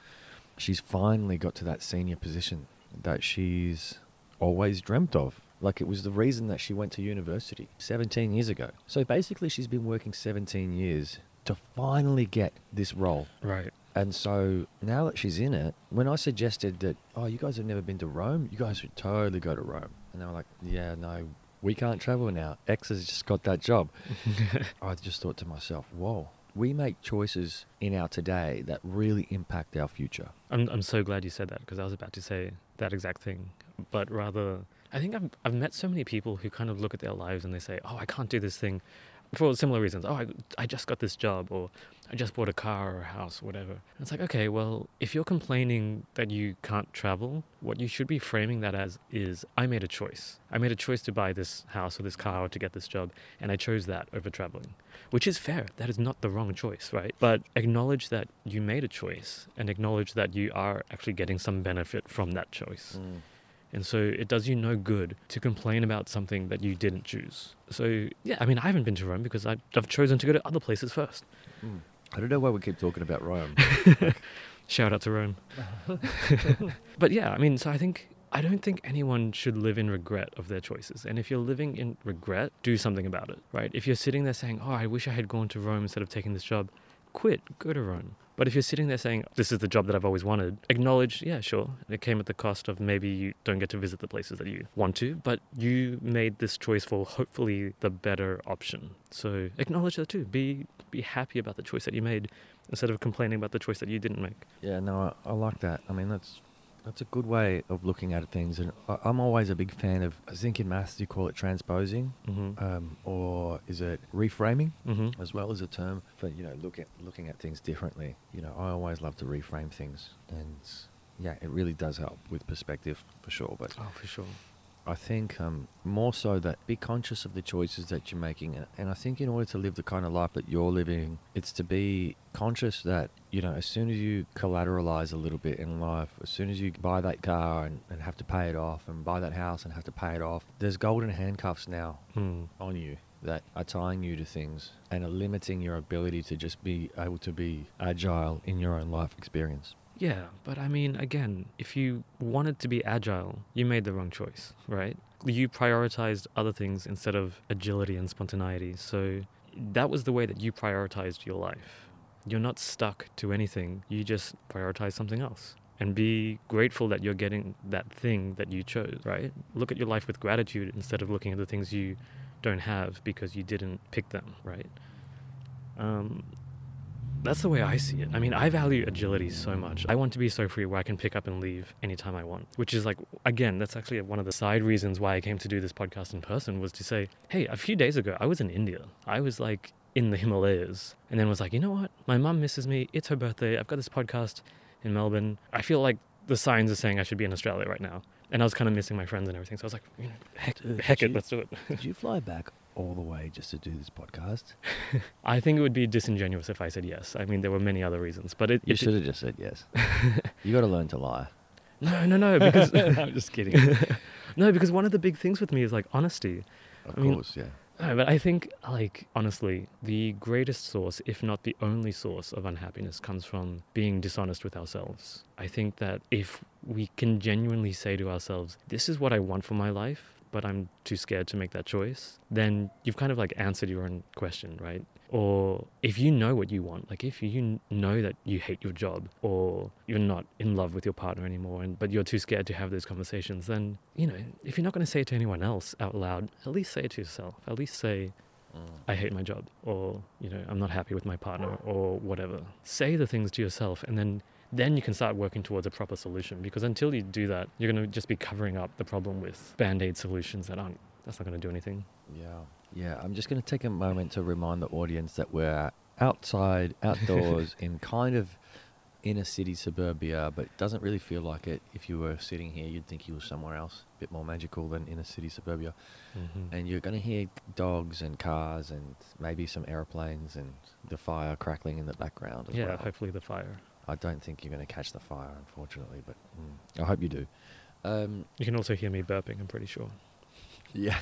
she's finally got to that senior position that she's always dreamt of. Like it was the reason that she went to university 17 years ago. So basically she's been working 17 years to finally get this role. Right. And so now that she's in it, when I suggested that, oh, you guys have never been to Rome, you guys should totally go to Rome. And they were like, yeah, no, we can't travel now. X has just got that job. I just thought to myself, whoa, we make choices in our today that really impact our future. I'm so glad you said that, because I was about to say that exact thing. But rather, I think I've met so many people who kind of look at their lives and they say, oh, I can't do this thing for similar reasons. Oh, I just got this job, or I just bought a car or a house or whatever. And it's like, okay, well, if you're complaining that you can't travel, what you should be framing that as is, I made a choice. I made a choice to buy this house or this car or to get this job, and I chose that over traveling, which is fair. That is not the wrong choice, right? But acknowledge that you made a choice and acknowledge that you are actually getting some benefit from that choice. And so it does you no good to complain about something that you didn't choose. So, yeah, I mean, I haven't been to Rome because I've chosen to go to other places first. I don't know why we keep talking about Rome. Shout out to Rome. But yeah, I mean, so I don't think anyone should live in regret of their choices. And if you're living in regret, do something about it, right? If you're sitting there saying, oh, I wish I had gone to Rome instead of taking this job, quit, go to Rome. But if you're sitting there saying, this is the job that I've always wanted, acknowledge, yeah, sure, it came at the cost of maybe you don't get to visit the places that you want to, but you made this choice for hopefully the better option. So acknowledge that too. Be happy about the choice that you made instead of complaining about the choice that you didn't make. Yeah, no, I like that. I mean, that's a good way of looking at things. And I'm always a big fan of, I think in maths you call it transposing, or is it reframing, as well as a term for, looking at things differently. I always love to reframe things. And yeah, it really does help with perspective for sure. But oh, for sure. I think more so that be conscious of the choices that you're making. And I think in order to live the kind of life that you're living, it's to be conscious that, as soon as you collateralize a little bit in life, as soon as you buy that car and have to pay it off, and buy that house and have to pay it off, there's golden handcuffs now on you that are tying you to things and are limiting your ability to just be able to be agile in your own life experience. Yeah, but I mean, again, if you wanted to be agile, you made the wrong choice, right? You prioritized other things instead of agility and spontaneity. So that was the way that you prioritized your life. You're not stuck to anything. You just prioritize something else. And be grateful that you're getting that thing that you chose, right? Look at your life with gratitude instead of looking at the things you don't have because you didn't pick them, right? That's the way I see it. I mean, I value agility so much. I want to be so free where I can pick up and leave anytime I want, which is like, again, that's actually one of the side reasons why I came to do this podcast in person, was to say, hey, a few days ago, I was in India. I was like in the Himalayas, and then was like, you know what? My mum misses me. It's her birthday. I've got this podcast in Melbourne. I feel like the signs are saying I should be in Australia right now. And I was kind of missing my friends and everything. So I was like, heck it, let's do it. Did you fly back all the way just to do this podcast? I think it would be disingenuous if I said yes. I mean, there were many other reasons, but you should have just said yes. You got to learn to lie. No, because I'm just kidding. No, because one of the big things with me is like honesty. Of course, yeah. No, but I think, like, honestly, the greatest source, if not the only source of unhappiness, comes from being dishonest with ourselves. I think that if we can genuinely say to ourselves, this is what I want for my life, but I'm too scared to make that choice, then you've kind of like answered your own question, right? Or if you know what you want, like if you know that you hate your job, or you're not in love with your partner anymore, but you're too scared to have those conversations, then, if you're not going to say it to anyone else out loud, at least say it to yourself. At least say, I hate my job, or, I'm not happy with my partner, or whatever. Say the things to yourself, and then you can start working towards a proper solution, because until you do that, you're going to just be covering up the problem with band-aid solutions that's not going to do anything. Yeah, I'm just going to take a moment to remind the audience that we're outdoors in kind of inner city suburbia, but it doesn't really feel like it. If you were sitting here, you'd think you were somewhere else, a bit more magical than inner city suburbia. And you're going to hear dogs and cars and maybe some airplanes and the fire crackling in the background as well. Yeah, hopefully the fire. I don't think you're going to catch the fire, unfortunately, but I hope you do. You can also hear me burping, I'm pretty sure. Yeah.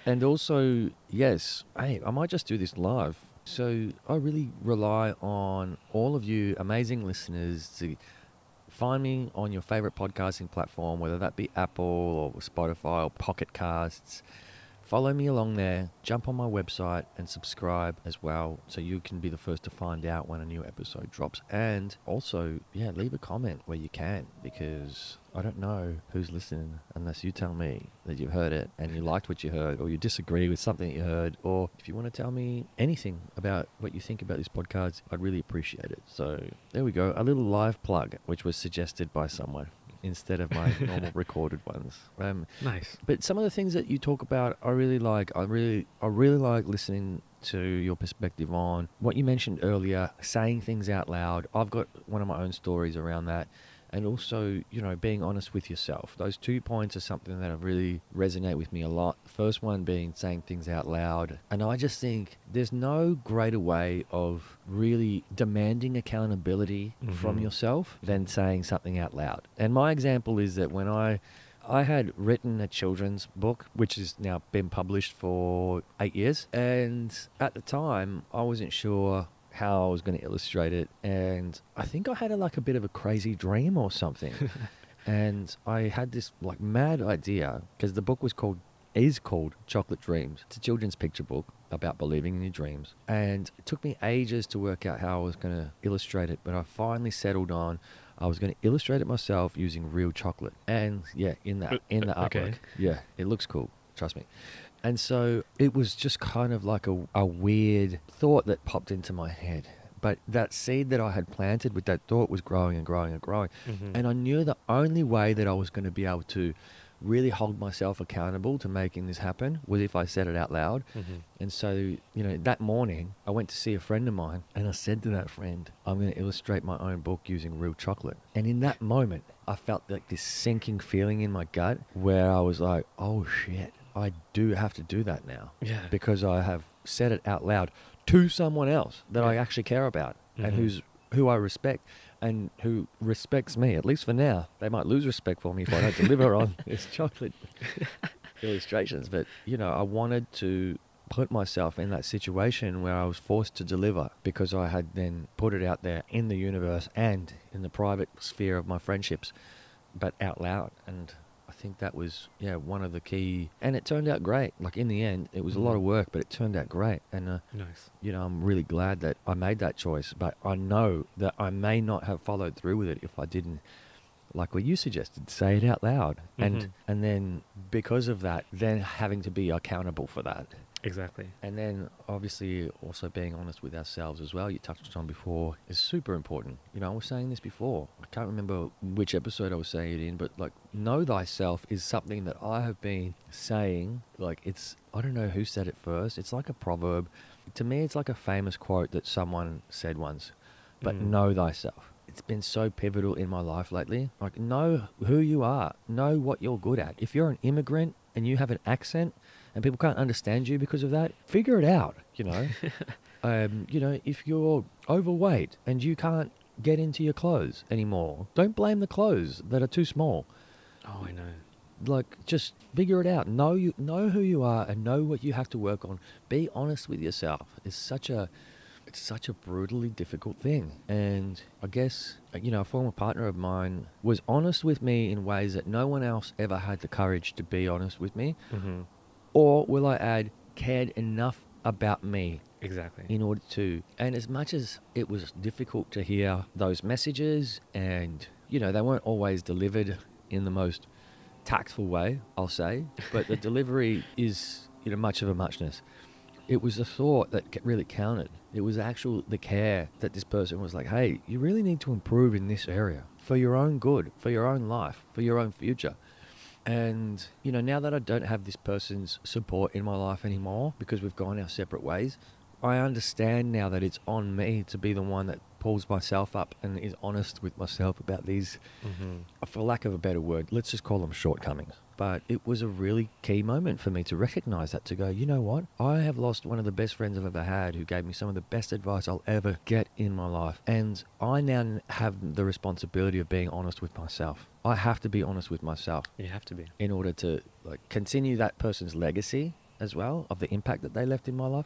And also, yes, hey, I might just do this live. So I really rely on all of you amazing listeners to find me on your favorite podcasting platform, whether that be Apple or Spotify or Pocket Casts. follow me along there. Jump on my website and subscribe as well, so you can be the first to find out when a new episode drops. And also, yeah, leave a comment where you can, because I don't know who's listening unless you tell me that you've heard it and you liked what you heard, or you disagree with something that you heard, or if you want to tell me anything about what you think about this podcast, I'd really appreciate it. So there we go, a little live plug, which was suggested by someone instead of my normal recorded ones. Nice. But some of the things that you talk about, I really like. I really like listening to your perspective on what you mentioned earlier, saying things out loud. I've got one of my own stories around that. And also, you know, being honest with yourself. Those 2 points are something that have really resonate with me a lot. The first one being saying things out loud. And I just think there's no greater way of really demanding accountability from yourself than saying something out loud. And my example is that when I had written a children's book, which has now been published for 8 years. And at the time, I wasn't sure how I was going to illustrate it, and I think I had a bit of a crazy dream or something. And I had this mad idea, because the book is called Chocolate Dreams. It's a children's picture book about believing in your dreams, and it took me ages to work out how I was going to illustrate it, but I finally settled on I was going to illustrate it myself using real chocolate. And yeah, in the artwork, okay. Yeah, it looks cool, trust me. And so it was just kind of like a weird thought that popped into my head. But that seed that I had planted with that thought was growing and growing and growing. And I knew the only way that I was going to be able to really hold myself accountable to making this happen was if I said it out loud. And so, you know, that morning I went to see a friend of mine, and I said to that friend, I'm going to illustrate my own book using real chocolate. And in that moment, I felt like this sinking feeling in my gut where I was like, oh shit, I do have to do that now. Yeah. Because I have said it out loud to someone else that I actually care about and who I respect and who respects me, at least for now. They might lose respect for me if I don't deliver on this chocolate illustrations. But, you know, I wanted to put myself in that situation where I was forced to deliver, because I had then put it out there in the universe and in the private sphere of my friendships, but out loud. And I think that was, one of the key, and it turned out great. Like, in the end, it was a lot of work, but it turned out great. And, nice. You know, I'm really glad that I made that choice, but I know that I may not have followed through with it if I didn't, like what you suggested, say it out loud. And then because of that, then having to be accountable for that. Exactly. And then obviously also being honest with ourselves as well, you touched on before, is super important. You know, I was saying this before. I can't remember which episode I was saying it in, but like, know thyself is something that I have been saying. Like, it's, I don't know who said it first. It's like a proverb. To me, it's like a famous quote that someone said once, but know thyself. It's been so pivotal in my life lately. Like, know who you are. Know what you're good at. If you're an immigrant and you have an accent, and people can't understand you because of that, figure it out, you know. You know, if you're overweight and you can't get into your clothes anymore, don't blame the clothes that are too small. Oh, I know. Like, just figure it out. Know who you are and know what you have to work on. Be honest with yourself. It's such a brutally difficult thing. And I guess, you know, a former partner of mine was honest with me in ways that no one else ever had the courage to be honest with me. Or will I add, cared enough about me. Exactly. In order to, and as much as it was difficult to hear those messages, and, you know, they weren't always delivered in the most tactful way, I'll say, but the delivery is, you know, much of a muchness. It was the thought that really counted. It was the care that this person was like, hey, you really need to improve in this area for your own good, for your own life, for your own future. And, you know, now that I don't have this person's support in my life anymore because we've gone our separate ways, I understand now that it's on me to be the one that pulls myself up and is honest with myself about these, for lack of a better word, let's just call them shortcomings. But it was a really key moment for me to recognize that, to go, you know what? I have lost one of the best friends I've ever had who gave me some of the best advice I'll ever get in my life. And I now have the responsibility of being honest with myself. I have to be honest with myself. You have to be. In order to continue that person's legacy as well, of the impact that they left in my life,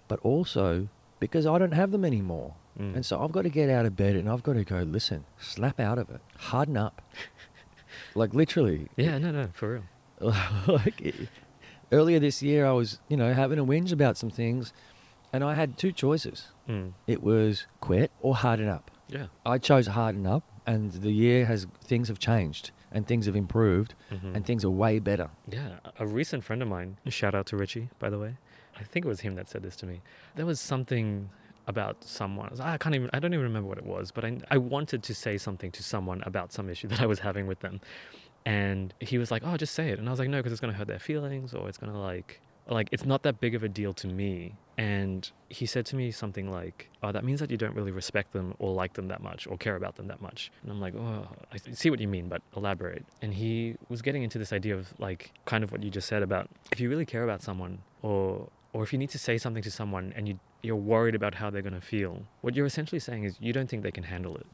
but also because I don't have them anymore. And so I've got to get out of bed and I've got to go, listen, slap out of it, harden up. Like, literally. Yeah, no, for real. Earlier this year, I was, having a whinge about some things, and I had two choices. It was quit or harden up. Yeah. I chose harden up, and the year things have changed, and things have improved, and things are way better. Yeah. A recent friend of mine, shout out to Richie, by the way. I think it was him that said this to me. There was something about someone. I don't even remember what it was, but I wanted to say something to someone about some issue that I was having with them. And he was like, oh, just say it. And I was like, no, because it's going to hurt their feelings, or it's going to like it's not that big of a deal to me. And he said to me something like, oh, that means that you don't really respect them or like them that much or care about them that much. And I'm like, oh, I see what you mean, but elaborate. And he was getting into this idea of like kind of what you just said about if you really care about someone, or if you need to say something to someone and you're worried about how they're going to feel, what you're essentially saying is you don't think they can handle it.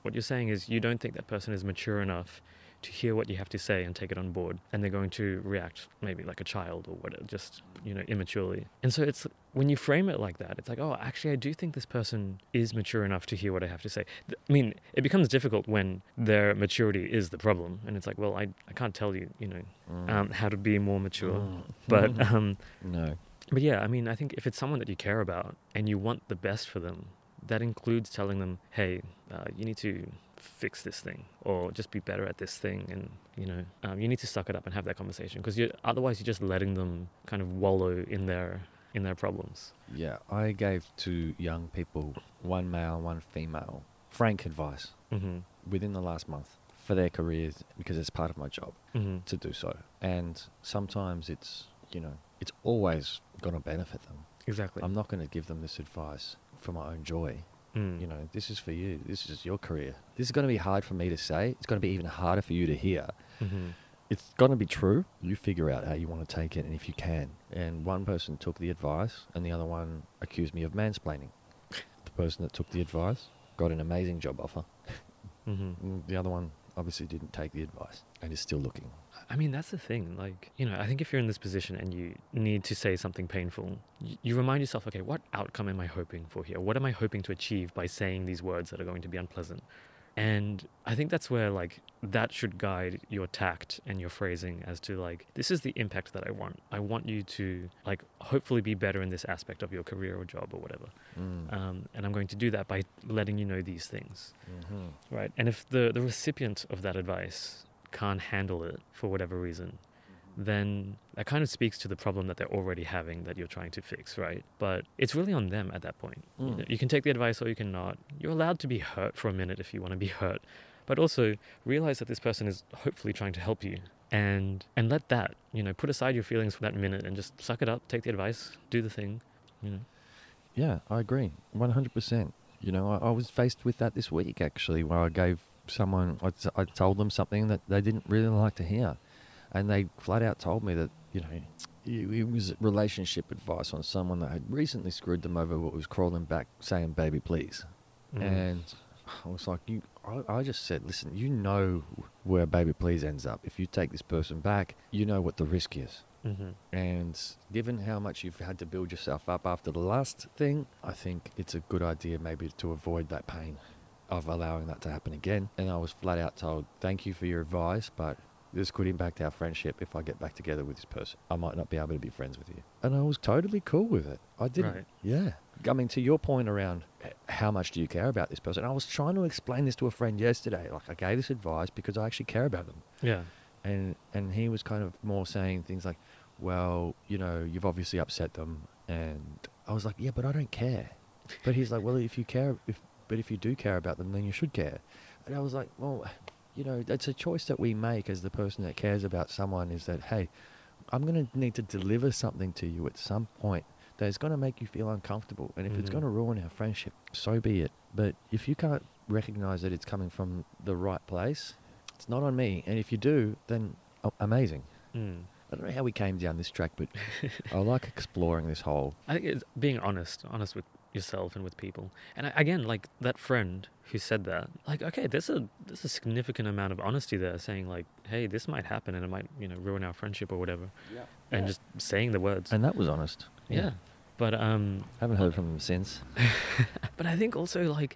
What you're saying is you don't think that person is mature enough to hear what you have to say and take it on board, and they're going to react maybe like a child or whatever, just immaturely. And so it's when you frame it like that, it's like, oh, actually I do think this person is mature enough to hear what I have to say. I mean, it becomes difficult when their maturity is the problem, and it's like, well, I can't tell you how to be more mature. But no. But yeah, I mean, I think if it's someone that you care about and you want the best for them, that includes telling them, hey, you need to fix this thing, or just be better at this thing, and you need to suck it up and have that conversation, because otherwise you're just letting them kind of wallow in their problems. Yeah, I gave two young people, one male, one female, frank advice within the last month for their careers, because it's part of my job to do so. And sometimes it's always going to benefit them. Exactly. I'm not going to give them this advice for my own joy. This is for you. This is your career. This is going to be hard for me to say. It's going to be even harder for you to hear. It's going to be true. You figure out how you want to take it, and if you can. And one person took the advice, and the other one accused me of mansplaining. The person that took the advice got an amazing job offer. The other one obviously didn't take the advice and is still looking. I mean, that's the thing. Like, I think if you're in this position and you need to say something painful, you remind yourself, okay, what outcome am I hoping for here? What am I hoping to achieve by saying these words that are going to be unpleasant? And I think that's where, like, that should guide your tact and your phrasing as to, like, this is the impact that I want. I want you to, like, hopefully be better in this aspect of your career or job or whatever. And I'm going to do that by letting you know these things. Right? And if the recipient of that advice can't handle it for whatever reason, then that kind of speaks to the problem that they're already having that you're trying to fix, right? But it's really on them at that point. You can take the advice or you can not. You're allowed to be hurt for a minute if you want to be hurt, but also realize that this person is hopefully trying to help you, and let that, put aside your feelings for that minute and just suck it up, take the advice, do the thing, Yeah, I agree, 100%. I was faced with that this week, actually, where I gave someone, I told them something that they didn't really like to hear. And they flat out told me that, it was relationship advice on someone that had recently screwed them over, but was crawling back saying, baby, please. And I was like, I just said, listen, where baby please ends up. If you take this person back, you know what the risk is. And given how much you've had to build yourself up after the last thing, I think it's a good idea maybe to avoid that pain of allowing that to happen again. And I was flat out told, thank you for your advice, but this could impact our friendship if I get back together with this person. I might not be able to be friends with you. And I was totally cool with it. I didn't. Right. Yeah. I mean, to your point around how much do you care about this person, I was trying to explain this to a friend yesterday. Like, I gave this advice because I actually care about them. Yeah. And he was kind of more saying things like, well, you've obviously upset them. And I was like, yeah, but I don't care. But he's like, well, if you do care about them, then you should care. And I was like, well, it's a choice that we make as the person that cares about someone, is that, hey, I'm going to need to deliver something to you at some point that is going to make you feel uncomfortable. And if it's going to ruin our friendship, so be it. But if you can't recognize that it's coming from the right place, it's not on me. And if you do, then amazing. I don't know how we came down this track, but I like exploring this whole... I think it's being honest with yourself and with people. And again, like that friend who said that, like, okay, there's a significant amount of honesty there, saying like, hey, this might happen and it might, ruin our friendship or whatever. Yeah. And just saying the words. And that was honest. Yeah. But haven't heard from them since. But I think also, like,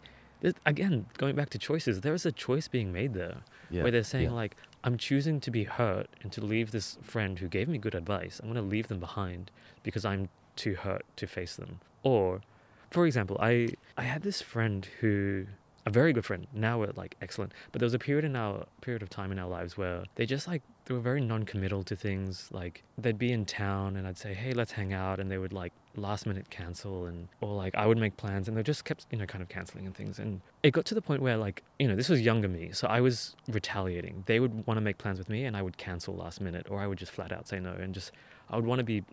again, going back to choices, there is a choice being made there, where they're saying like, I'm choosing to be hurt and to leave this friend who gave me good advice. I'm going to leave them behind because I'm too hurt to face them. Or, for example, I had this friend who, a very good friend, now we're like excellent, but there was a period of time in our lives where they just like, they were very non-committal to things. Like they'd be in town and I'd say, hey, let's hang out, and they would like last minute cancel, and or like I would make plans and they just kept, you know, kind of canceling and things. And it got to the point where, like, you know, this was younger me, so I was retaliating. They would want to make plans with me and I would cancel last minute, or I would just flat out say no, and just I would want to be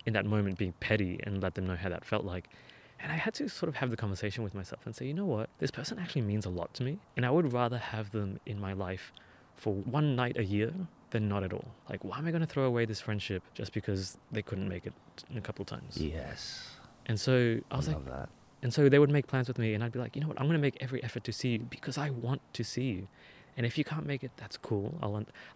in that moment being petty and let them know how that felt like. And I had to sort of have the conversation with myself and say, you know what, this person actually means a lot to me, and I would rather have them in my life for one night a year than not at all. Like, why am I going to throw away this friendship just because they couldn't make it a couple of times? Yes. And so I was love that. and so they would make plans with me, and I'd be like, you know what, I'm going to make every effort to see you because I want to see you. And if you can't make it, that's cool.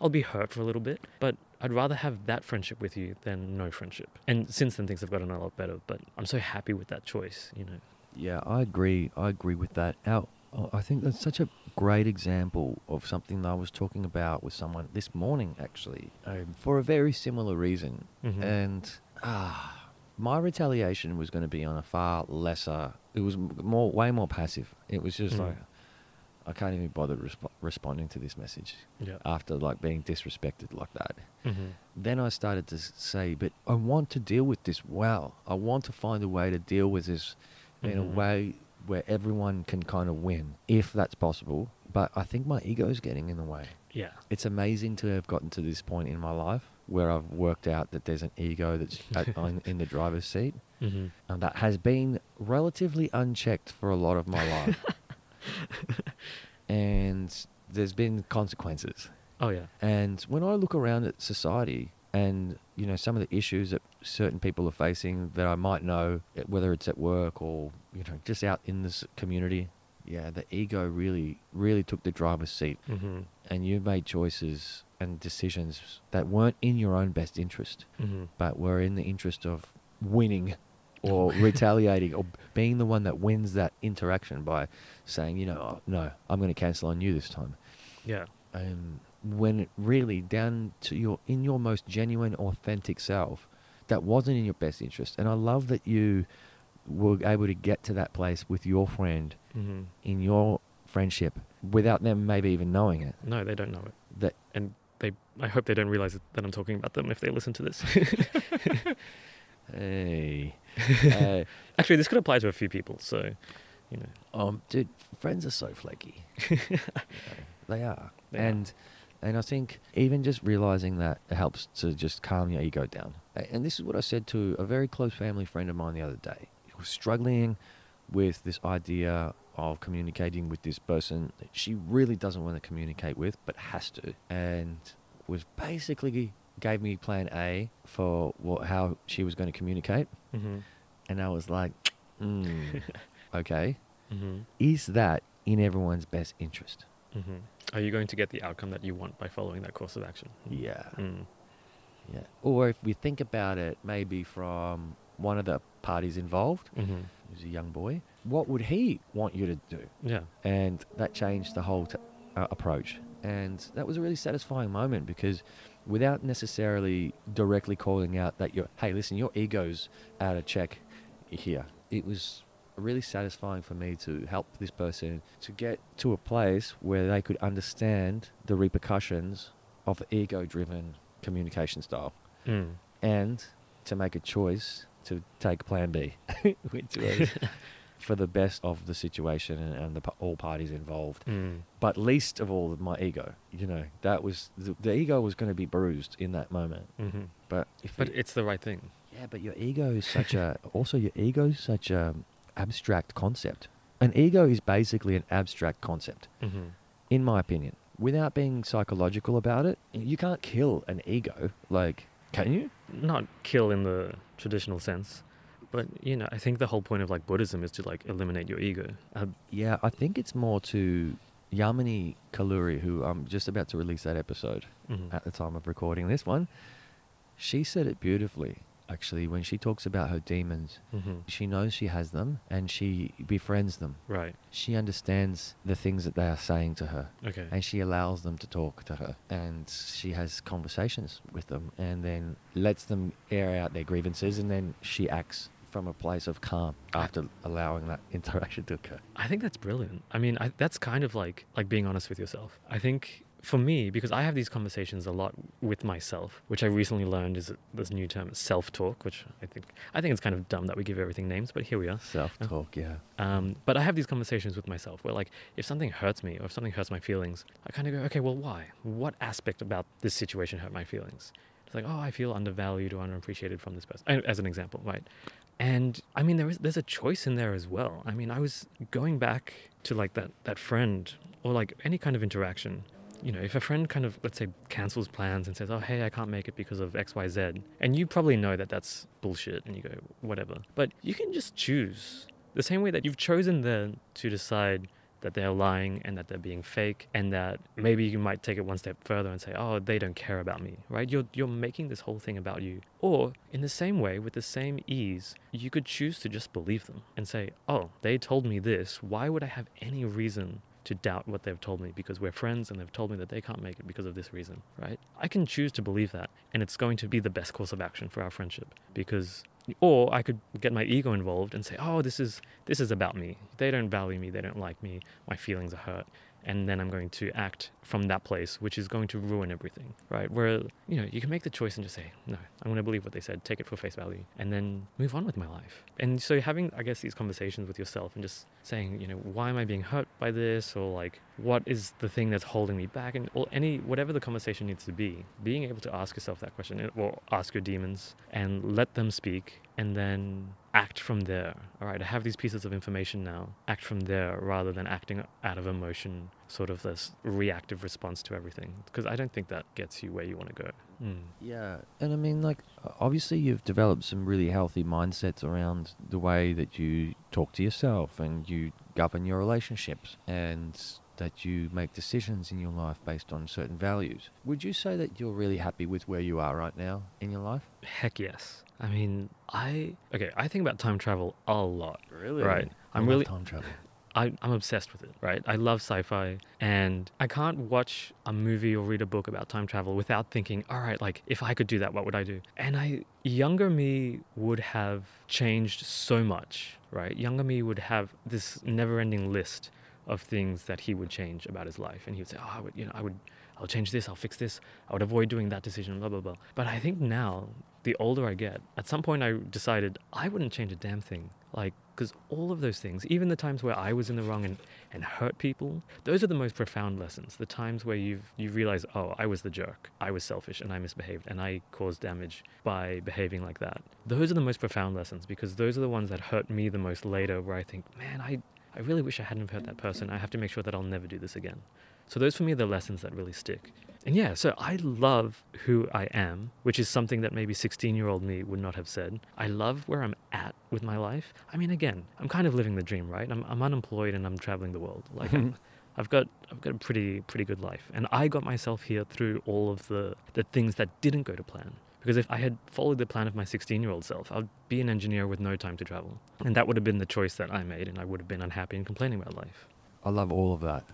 I'll be hurt for a little bit, but I'd rather have that friendship with you than no friendship. And since then, things have gotten a lot better, but I'm so happy with that choice, you know. Yeah, I agree. I agree with that. I think that's such a great example of something that I was talking about with someone this morning, actually, for a very similar reason. Mm-hmm. And my retaliation was going to be on a far lesser. It was way more passive. It was just like, I can't even bother responding to this message after like being disrespected like that. Mm-hmm. Then I started to say, but I want to deal with this well. I want to find a way to deal with this in a way where everyone can kind of win, if that's possible. But I think my ego is getting in the way. Yeah. It's amazing to have gotten to this point in my life where I've worked out that there's an ego that's in the driver's seat. Mm-hmm. And that has been relatively unchecked for a lot of my life. And there's been consequences. Oh, yeah. And when I look around at society and, you know, some of the issues that certain people are facing that I might know, whether it's at work or, you know, just out in this community, yeah, the ego really, really took the driver's seat. Mm-hmm. And you made choices and decisions that weren't in your own best interest, but were in the interest of winning or retaliating or being the one that wins that interaction by saying, you know, oh, no, I'm going to cancel on you this time. Yeah. When it really down to in your most genuine, authentic self, that wasn't in your best interest. And I love that you were able to get to that place with your friend in your friendship without them maybe even knowing it. No, they don't know it. I hope they don't realize that I'm talking about them if they listen to this. Hey. Actually, this could apply to a few people, so, you know. Dude, friends are so flaky. They are. And I think even just realizing that it helps to just calm your ego down. And this is what I said to a very close family friend of mine the other day. He was struggling with this idea of communicating with this person that she really doesn't want to communicate with, but has to. And was basically gave me plan A for how she was going to communicate. And I was like, okay, is that in everyone's best interest? Are you going to get the outcome that you want by following that course of action? Yeah. Yeah. Or if we think about it, maybe from one of the parties involved, who's a young boy, what would he want you to do? Yeah. And that changed the whole approach. And that was a really satisfying moment because without necessarily directly calling out that hey, listen, your ego's out of check here. It was really satisfying for me to help this person to get to a place where they could understand the repercussions of ego-driven communication style and to make a choice to take plan B, which was for the best of the situation and all parties involved. But least of all, my ego. You know, that was the ego was going to be bruised in that moment. But it's the right thing. Yeah, but your ego is such a abstract concept. An ego is basically an abstract concept, in my opinion. Without being psychological about it, you can't kill an ego. Like, can you? Not kill in the traditional sense. But, you know, I think the whole point of, like, Buddhism is to, like, eliminate your ego. Yeah, I think it's more to Yamini Kaluri, who I'm just about to release that episode at the time of recording this one. She said it beautifully. actually, when she talks about her demons. She knows she has them and she befriends them. Right. She understands the things that they are saying to her. Okay. And she allows them to talk to her. And she has conversations with them and then lets them air out their grievances, and then she acts from a place of calm after allowing that interaction to occur. I think that's brilliant. I mean, that's kind of like being honest with yourself. I think for me, because I have these conversations a lot with myself, which I recently learned is this new term, self-talk, which I think it's kind of dumb that we give everything names, but here we are. Self-talk, yeah. But I have these conversations with myself where, like, if something hurts me or if something hurts my feelings, I kind of go, okay, well, why? What aspect about this situation hurt my feelings? It's like, oh, I feel undervalued or underappreciated from this person, as an example, right? And I mean, there's a choice in there as well. I mean, I was going back to like that friend or like any kind of interaction. You know, if a friend kind of, let's say, cancels plans and says, oh, hey, I can't make it because of X, Y, Z, and you probably know that that's bullshit and you go, whatever. But you can just choose the same way that you've chosen then to decide that they're lying and that they're being fake, and that maybe you might take it one step further and say, oh, they don't care about me, right? You're making this whole thing about you. Or in the same way, with the same ease, you could choose to just believe them and say, oh, they told me this. Why would I have any reason to doubt what they've told me, because we're friends and they've told me that they can't make it because of this reason, right? I can choose to believe that, and it's going to be the best course of action for our friendship. Or I could get my ego involved and say, oh, this is about me. They don't value me. They don't like me. My feelings are hurt. And then I'm going to act from that place, which is going to ruin everything, right? Where, you know, you can make the choice and just say, no, I'm going to believe what they said, take it for face value, and then move on with my life. And so having, I guess, these conversations with yourself and just saying, you know, why am I being hurt by this? Or like, what is the thing that's holding me back? And or whatever the conversation needs to be, being able to ask yourself that question, or ask your demons and let them speak, and then act from there. All right, I have these pieces of information now. Act from there rather than acting out of emotion, sort of this reactive response to everything. Because I don't think that gets you where you want to go. Yeah, and I mean, like, obviously you've developed some really healthy mindsets around the way that you talk to yourself and you govern your relationships, and that you make decisions in your life based on certain values. Would you say that you're really happy with where you are right now in your life? Heck yes. I mean, I think about time travel a lot. Really? Right. I love time travel. I'm obsessed with it, right? I love sci-fi, and I can't watch a movie or read a book about time travel without thinking, all right, like, if I could do that, what would I do? And younger me would have changed so much, right? Younger me would have this never-ending list of things that he would change about his life. And he would say, oh, I'll change this, I'll fix this, I would avoid doing that decision, blah, blah, blah. But I think now, the older I get, at some point I decided I wouldn't change a damn thing. Like, because all of those things, even the times where I was in the wrong and hurt people, those are the most profound lessons. The times where you realize, oh, I was the jerk, I was selfish, and I misbehaved, and I caused damage by behaving like that. Those are the most profound lessons, because those are the ones that hurt me the most later, where I think, man, I really wish I hadn't hurt that person. I have to make sure that I'll never do this again. So those for me are the lessons that really stick. And yeah, so I love who I am, which is something that maybe 16-year-old me would not have said. I love where I'm at with my life. I mean, again, I'm kind of living the dream, right? I'm unemployed and I'm traveling the world. Like I've got a pretty good life. And I got myself here through all of the things that didn't go to plan. Because if I had followed the plan of my 16-year-old self, I'd be an engineer with no time to travel. And that would have been the choice that I made, and I would have been unhappy and complaining about life. I love all of that.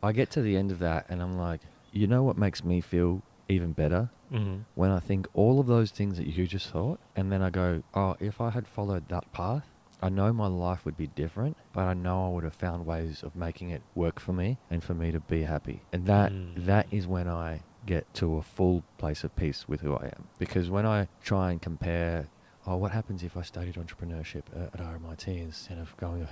I get to the end of that and I'm like, you know what makes me feel even better? Mm-hmm. When I think all of those things that you just thought, and then I go, oh, if I had followed that path, I know my life would be different, but I know I would have found ways of making it work for me and for me to be happy. And that is when I get to a full place of peace with who I am. Because when I try and compare, oh, what happens if I studied entrepreneurship at RMIT instead of going to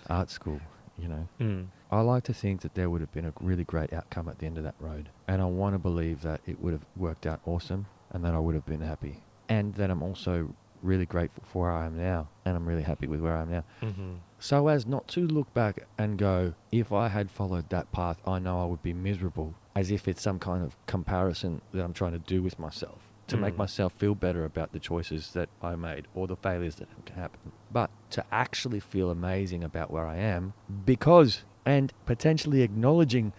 art school, you know? I like to think that there would have been a really great outcome at the end of that road. And I want to believe that it would have worked out awesome and that I would have been happy. And that I'm also really grateful for where I am now. And I'm really happy with where I am now. Mm-hmm. So as not to look back and go, if I had followed that path, I know I would be miserable. As if it's some kind of comparison that I'm trying to do with myself. To make myself feel better about the choices that I made or the failures that have happened. But to actually feel amazing about where I am, and potentially acknowledging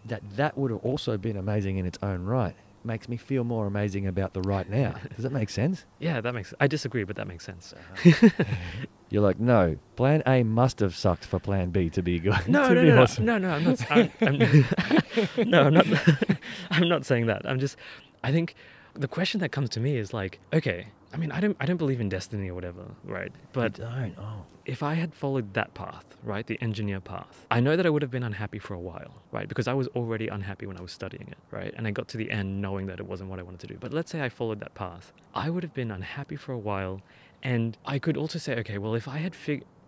that would have also been amazing in its own right, makes me feel more amazing about the right now. Does that make sense? Yeah, I disagree, but that makes sense. You're like, no, plan A must have sucked for plan B to be good. No, to no, be no, awesome. no, I'm not. No, I'm not. I'm not saying that. I think the question that comes to me is like, okay, I mean, I don't believe in destiny or whatever, right? But You don't. Oh. if I had followed that path, right, the engineer path, I know that I would have been unhappy for a while, right? Because I was already unhappy when I was studying it, right? And I got to the end knowing that it wasn't what I wanted to do. But let's say I followed that path, I would have been unhappy for a while, and I could also say, okay, well, if I had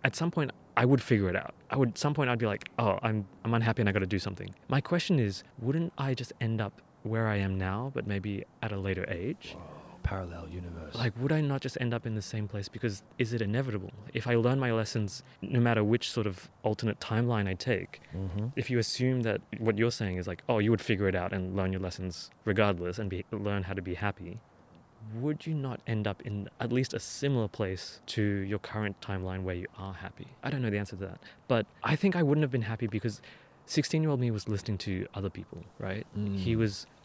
at some point I would figure it out. At some point I'd be like, oh, I'm unhappy and I got to do something. My question is, wouldn't I just end up where I am now, but maybe at a later age? Whoa, parallel universe. Like, would I not just end up in the same place? Because is it inevitable? If I learn my lessons, no matter which sort of alternate timeline I take, if you assume that what you're saying is like, oh, you would figure it out and learn your lessons regardless and learn how to be happy, would you not end up in at least a similar place to your current timeline where you are happy? I don't know the answer to that. But I think I wouldn't have been happy because 16-year-old me was listening to other people, right?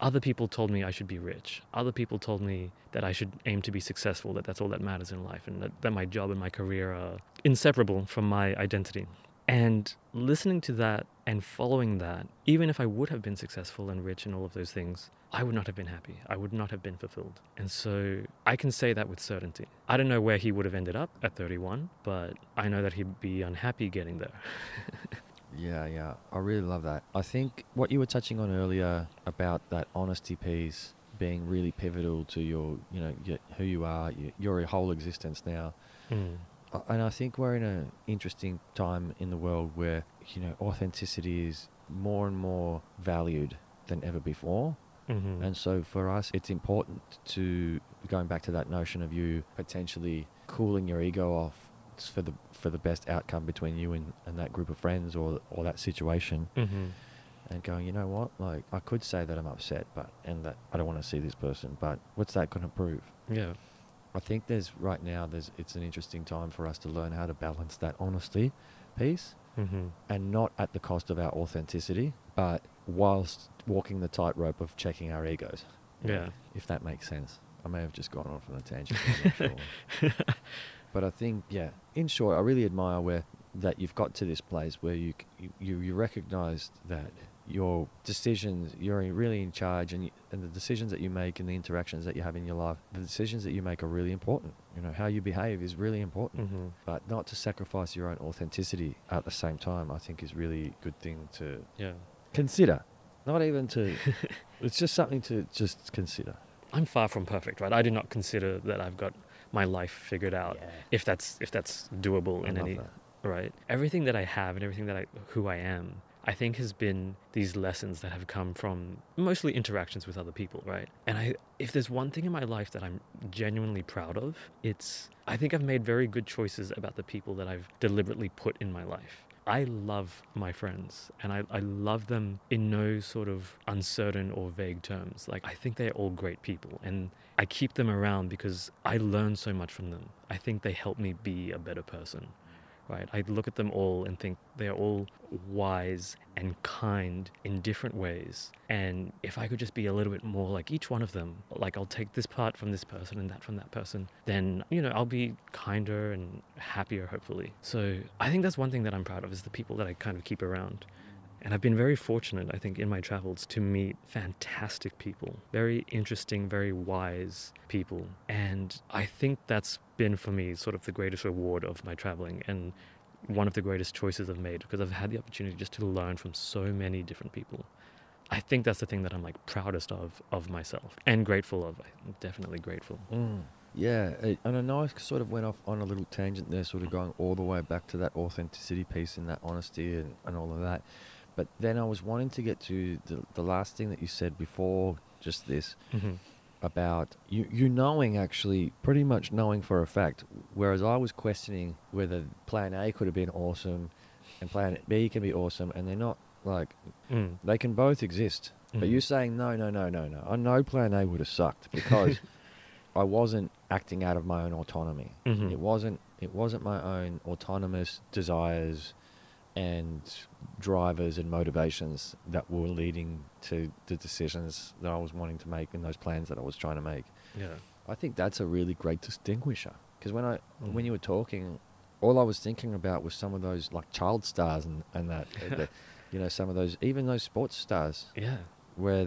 Other people told me I should be rich. Other people told me that I should aim to be successful, that's all that matters in life, and that my job and my career are inseparable from my identity. And listening to that and following that, even if I would have been successful and rich and all of those things, I would not have been happy. I would not have been fulfilled. And so I can say that with certainty. I don't know where he would have ended up at 31, but I know that he'd be unhappy getting there. Yeah. I really love that. I think what you were touching on earlier about that honesty piece being really pivotal to your who you are, your whole existence now. And I think we're in an interesting time in the world where, authenticity is more and more valued than ever before. And so for us, it's important to, going back to that notion of you potentially cooling your ego off for the best outcome between you and that group of friends or that situation, and going, you know what, like, I could say that I'm upset, and that I don't want to see this person, but what's that going to prove? Yeah. I think it's an interesting time for us to learn how to balance that honesty piece, and not at the cost of our authenticity, but whilst walking the tightrope of checking our egos. Yeah. If that makes sense. I may have just gone off on a tangent. I'm not sure. But I think, in short, I really admire that you've got to this place where you recognize that your decisions, you're really in charge, and the decisions that you make and the interactions that you have in your life, the decisions that you make are really important. How you behave is really important, but not to sacrifice your own authenticity at the same time, I think is really a good thing to consider. Not even to, it's just something to just consider. I'm far from perfect, right? I do not consider that I've got my life figured out, if that's doable in any, right? Everything that I have and everything who I am, I think has been these lessons that have come from mostly interactions with other people, right? And if there's one thing in my life that I'm genuinely proud of, I think I've made very good choices about the people that I've deliberately put in my life. I love my friends, and I love them in no sort of uncertain or vague terms. Like, I think they're all great people, and I keep them around because I learn so much from them. I think they help me be a better person, right? I look at them all and think they're all wise and kind in different ways. And if I could just be a little bit more like each one of them, like I'll take this part from this person and that from that person, then, I'll be kinder and happier, hopefully. So I think that's one thing that I'm proud of, is the people that I kind of keep around. And I've been very fortunate, I think, in my travels to meet fantastic people, very interesting, very wise people. And I think that's been, for me, sort of the greatest reward of my traveling, and one of the greatest choices I've made, because I've had the opportunity just to learn from so many different people. I think that's the thing that I'm proudest of myself, and grateful of. I'm definitely grateful. Yeah, and I know I sort of went off on a little tangent there, sort of going all the way back to that authenticity piece and that honesty and all of that. But then I was wanting to get to the last thing that you said before just this, about you knowing, actually pretty much knowing for a fact, whereas I was questioning whether plan A could have been awesome and plan B can be awesome, and they're not, they can both exist. But you're saying no. I know plan A would have sucked because I wasn't acting out of my own autonomy. It wasn't my own autonomous desires and drivers and motivations that were leading to the decisions that I was wanting to make and those plans that I was trying to make. Yeah. I think that's a really great distinguisher, because when you were talking, all I was thinking about was some of those like child stars and that, some of those, even those sports stars. Yeah. Where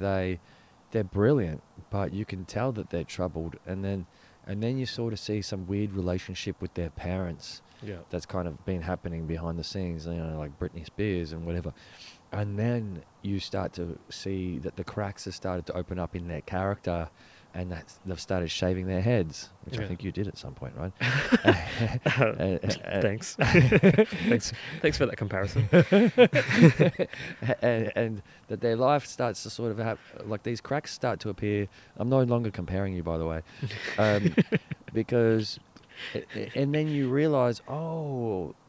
they're brilliant, but you can tell that they're troubled, and then you sort of see some weird relationship with their parents. Yeah. That's kind of been happening behind the scenes, like Britney Spears and whatever. And then you start to see that the cracks have started to open up in their character, and that they've started shaving their heads, which I think you did at some point, right? Thanks. Thanks for that comparison. and that their life starts to sort of have, like, these cracks start to appear. I'm no longer comparing you, by the way, because... And then you realize,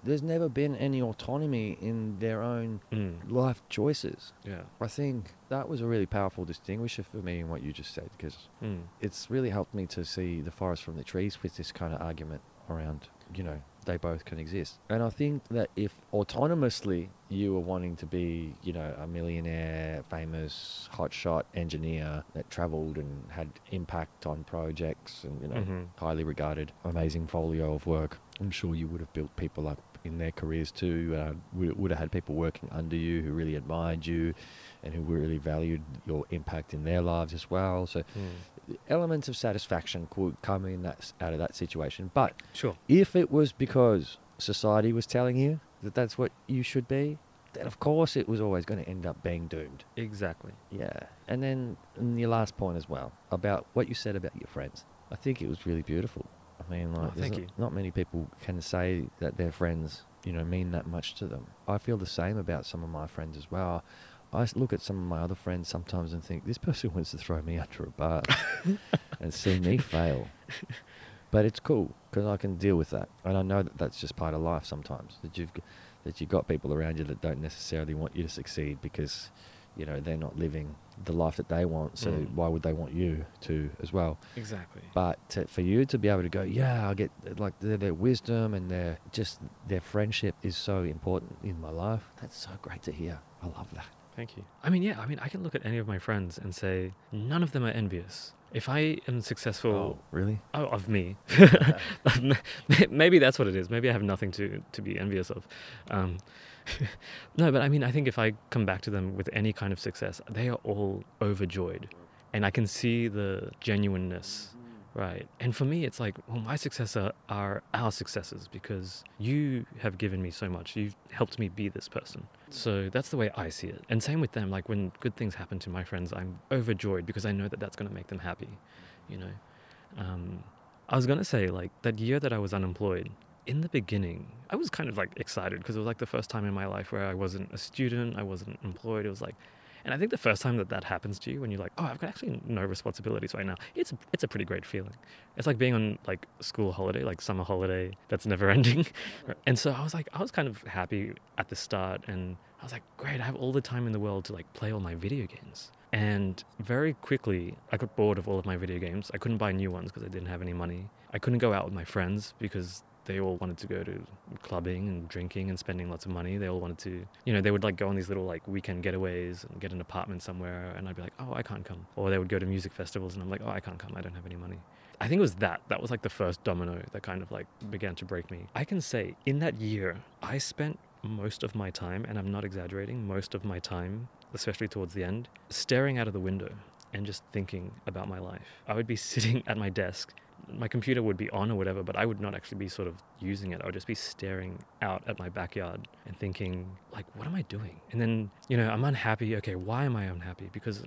there's never been any autonomy in their own life choices. Yeah. I think that was a really powerful distinguisher for me in what you just said, because it's really helped me to see the forest from the trees with this kind of argument around, they both can exist. And I think that if autonomously you were wanting to be, a millionaire, famous, hotshot engineer that traveled and had impact on projects and, highly regarded, amazing folio of work, I'm sure you would have built people up in their careers too. Would have had people working under you who really admired you and who really valued your impact in their lives as well. So elements of satisfaction could come out of that situation. But sure, if it was because society was telling you that that's what you should be, then of course it was always going to end up being doomed. Exactly. Yeah. And then in your last point as well, about what you said about your friends, I think it was really beautiful. I mean, thank you. Not many people can say that their friends, mean that much to them. I feel the same about some of my friends as well. I look at some of my other friends sometimes and think, this person wants to throw me under a bus and see me fail. But it's cool, because I can deal with that. And I know that that's just part of life sometimes, that you've got people around you that don't necessarily want you to succeed because, they're not living the life that they want. So why would they want you to as well? Exactly. But for you to be able to go, I get, like, their wisdom and their friendship is so important in my life. That's so great to hear. I love that. Thank you. I can look at any of my friends and say, none of them are envious. If I am successful... Oh, really? Oh, of me. Maybe that's what it is. Maybe I have nothing to be envious of. No, but I think if I come back to them with any kind of success, they are all overjoyed. And I can see the genuineness, right? And for me, it's like, well, my successes are our successes because you have given me so much. You've helped me be this person. So that's the way I see it. And same with them. Like, when good things happen to my friends, I'm overjoyed because I know that that's going to make them happy, I was going to say, like, that year that I was unemployed, in the beginning, I was kind of like excited because it was like the first time in my life where I wasn't a student, I wasn't employed. It was like, and I think the first time that happens to you, when you're like, I've got actually no responsibilities right now, it's a pretty great feeling. It's like being on like school holiday, like summer holiday that's never ending. And so I was kind of happy at the start, and I was like, great, I have all the time in the world to like play all my video games. And very quickly, I got bored of all of my video games. I couldn't buy new ones because I didn't have any money. I couldn't go out with my friends because they all wanted to go to clubbing and drinking and spending lots of money. They all wanted to, they would like go on these little like weekend getaways and get an apartment somewhere. And I'd be like, I can't come. Or they would go to music festivals and I'm like, I can't come. I don't have any money. I think it was that was like the first domino that kind of like began to break me. I can say in that year, I spent most of my time, and I'm not exaggerating, most of my time, especially towards the end, staring out of the window and just thinking about my life. I would be sitting at my desk. My computer would be on or whatever, but I would not actually be sort of using it. I would just be staring out at my backyard and thinking, like, what am I doing? And then, I'm unhappy. Okay, why am I unhappy? Because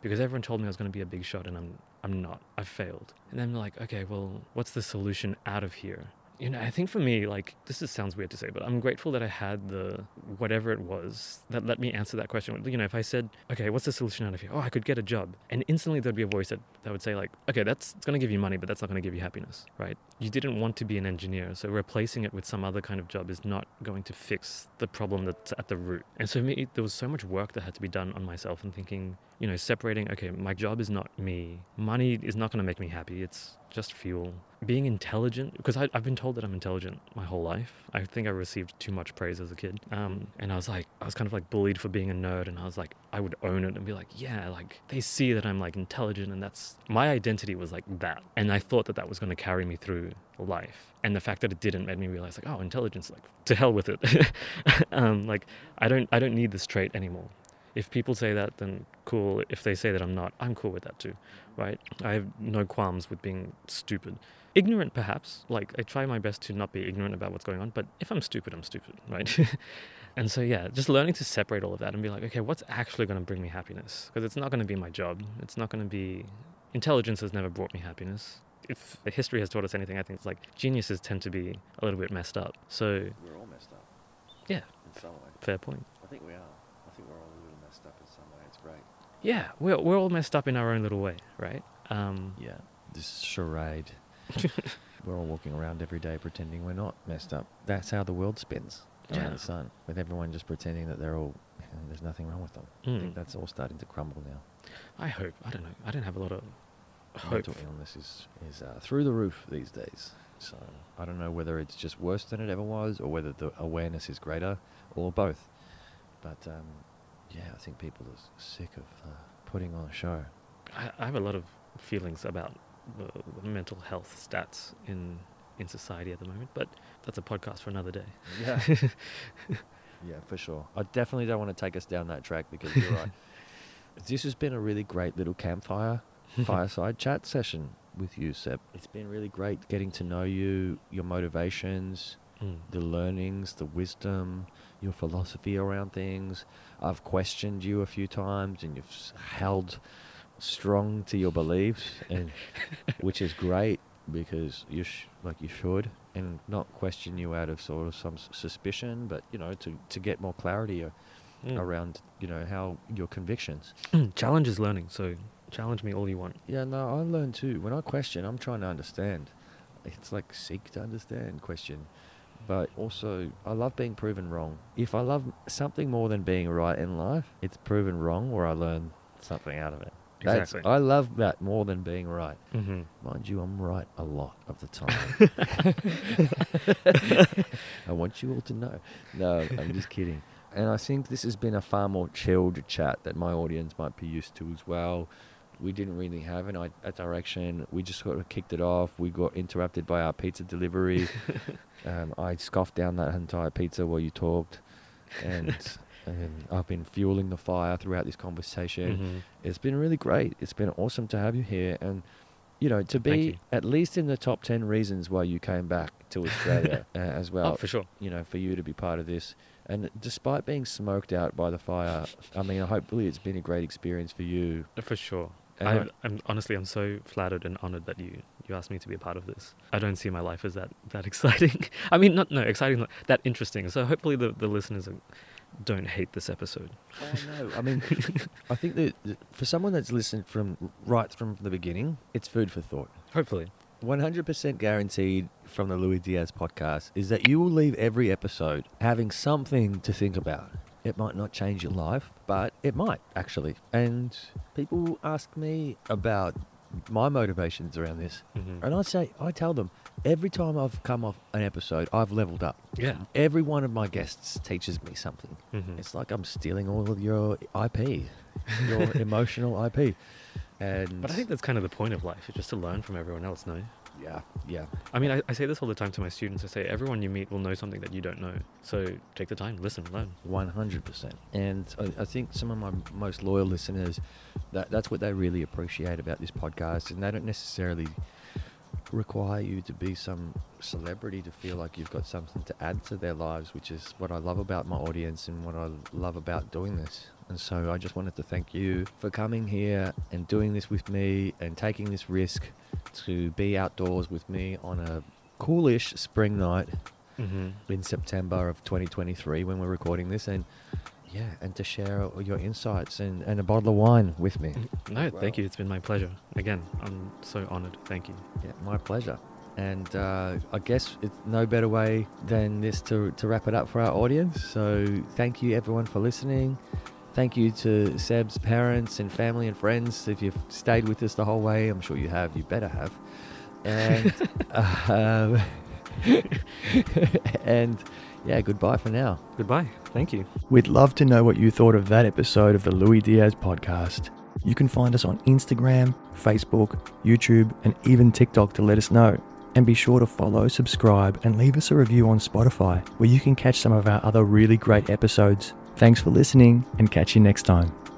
everyone told me I was going to be a big shot and I'm not. I've failed. And then like, okay, well, what's the solution out of here? I think for me, like, sounds weird to say, but I'm grateful that I had the whatever it was that let me answer that question. If I said, okay, what's the solution out of here? I could get a job. And instantly there'd be a voice that would say like, okay, it's going to give you money, but that's not going to give you happiness, right? You didn't want to be an engineer, so replacing it with some other kind of job is not going to fix the problem that's at the root. And so for me, there was so much work that had to be done on myself and thinking, you know, separating, okay, my job is not me. Money is not going to make me happy. It's just fuel. Being intelligent, because I've been told that I'm intelligent my whole life. I think I received too much praise as a kid. And I was kind of like bullied for being a nerd, and I was like, I would own it and be like, yeah, like they see that I'm like intelligent, and that's my identity was like that. And I thought that was going to carry me through life. And the fact that it didn't made me realize like, oh, intelligence, like to hell with it. Like I don't need this trait anymore. If people say that, then cool. If they say that I'm not, I'm cool with that too, right? I have no qualms with being stupid. Ignorant, perhaps. Like, I try my best to not be ignorant about what's going on, but if I'm stupid, I'm stupid, right? And so, yeah, just learning to separate all of that and be like, okay, what's actually going to bring me happiness? Because it's not going to be my job. It's not going to be... Intelligence has never brought me happiness. If history has taught us anything, I think it's like geniuses tend to be a little bit messed up. So... We're all messed up. Yeah. In some way. Fair point. I think we are. I think we're all a little messed up in some way. It's great. Yeah, we're all messed up in our own little way, right? Yeah, this charade. We're all walking around every day pretending we're not messed up. That's how the world spins around the sun, with everyone just pretending that they're all, there's nothing wrong with them. I think that's all starting to crumble now. I hope. I don't know. I don't have a lot of hope. Mental illness is through the roof these days. So I don't know whether it's just worse than it ever was, or whether the awareness is greater, or both. But yeah, I think people are sick of putting on a show. I have a lot of feelings about the mental health stats in society at the moment, but that's a podcast for another day. Yeah. Yeah, for sure. I definitely don't want to take us down that track, because you're right. This has been a really great little campfire, fireside chat session with you, Seb. It's been really great getting to know you, your motivations, the learnings, the wisdom, your philosophy around things. I've questioned you a few times, and you've held strong to your beliefs, and which is great, because you should, and not question you out of sort of some suspicion, but to get more clarity around how your convictions. Challenge is learning, so challenge me all you want. Yeah, no, I learn too. When I question, I'm trying to understand. It's like seek to understand, question. But also, I love being proven wrong. If I love something more than being right in life, it's proven wrong, or I learn something out of it. Exactly. I love that more than being right. Mm-hmm. Mind you, I'm right a lot of the time. I want you all to know. No, I'm just kidding. And I think this has been a far more chilled chat that my audience might be used to as well. We didn't really have a direction. We just sort of kicked it off. We got interrupted by our pizza delivery. I scoffed down that entire pizza while you talked. And I've been fueling the fire throughout this conversation. Mm-hmm. It's been really great. It's been awesome to have you here. And, to be at least in the top 10 reasons why you came back to Australia as well. Oh, for sure. For you to be part of this. And despite being smoked out by the fire, I mean, hopefully it's been a great experience for you. For sure. I'm so flattered and honored that you asked me to be a part of this. I don't see my life as that exciting. I mean, exciting, that interesting. So hopefully the listeners don't hate this episode. Oh, no. I mean, I think that for someone that's listened right from the beginning, it's food for thought. Hopefully. 100% guaranteed from the Lui Diaz podcast is that you will leave every episode having something to think about. It might not change your life, but it might, actually. And people ask me about my motivations around this. Mm-hmm. And I tell them, every time I've come off an episode, I've leveled up. Yeah. Every one of my guests teaches me something. Mm-hmm. It's like I'm stealing all of your IP, your emotional IP. But I think that's kind of the point of life, just to learn from everyone else, no? Yeah. I mean, I say this all the time to my students. I say, everyone you meet will know something that you don't know. So take the time, listen, learn. 100%. And I think some of my most loyal listeners, that's what they really appreciate about this podcast. And they don't necessarily require you to be some celebrity to feel like you've got something to add to their lives, which is what I love about my audience and what I love about doing this. And so I just wanted to thank you for coming here and doing this with me and taking this risk to be outdoors with me on a coolish spring night in September of 2023 when we're recording this, and to share your insights and a bottle of wine with me. No, thank you. It's been my pleasure. Again, I'm so honored. Thank you. Yeah, my pleasure. And I guess it's no better way than this to wrap it up for our audience. So thank you everyone for listening. Thank you to Seb's parents and family and friends. If you've stayed with us the whole way, I'm sure you have. You better have. And and yeah, goodbye for now. Goodbye. Thank you. We'd love to know what you thought of that episode of the Lui Diaz Podcast. You can find us on Instagram, Facebook, YouTube, and even TikTok to let us know. And be sure to follow, subscribe, and leave us a review on Spotify, where you can catch some of our other really great episodes. Thanks for listening, and catch you next time.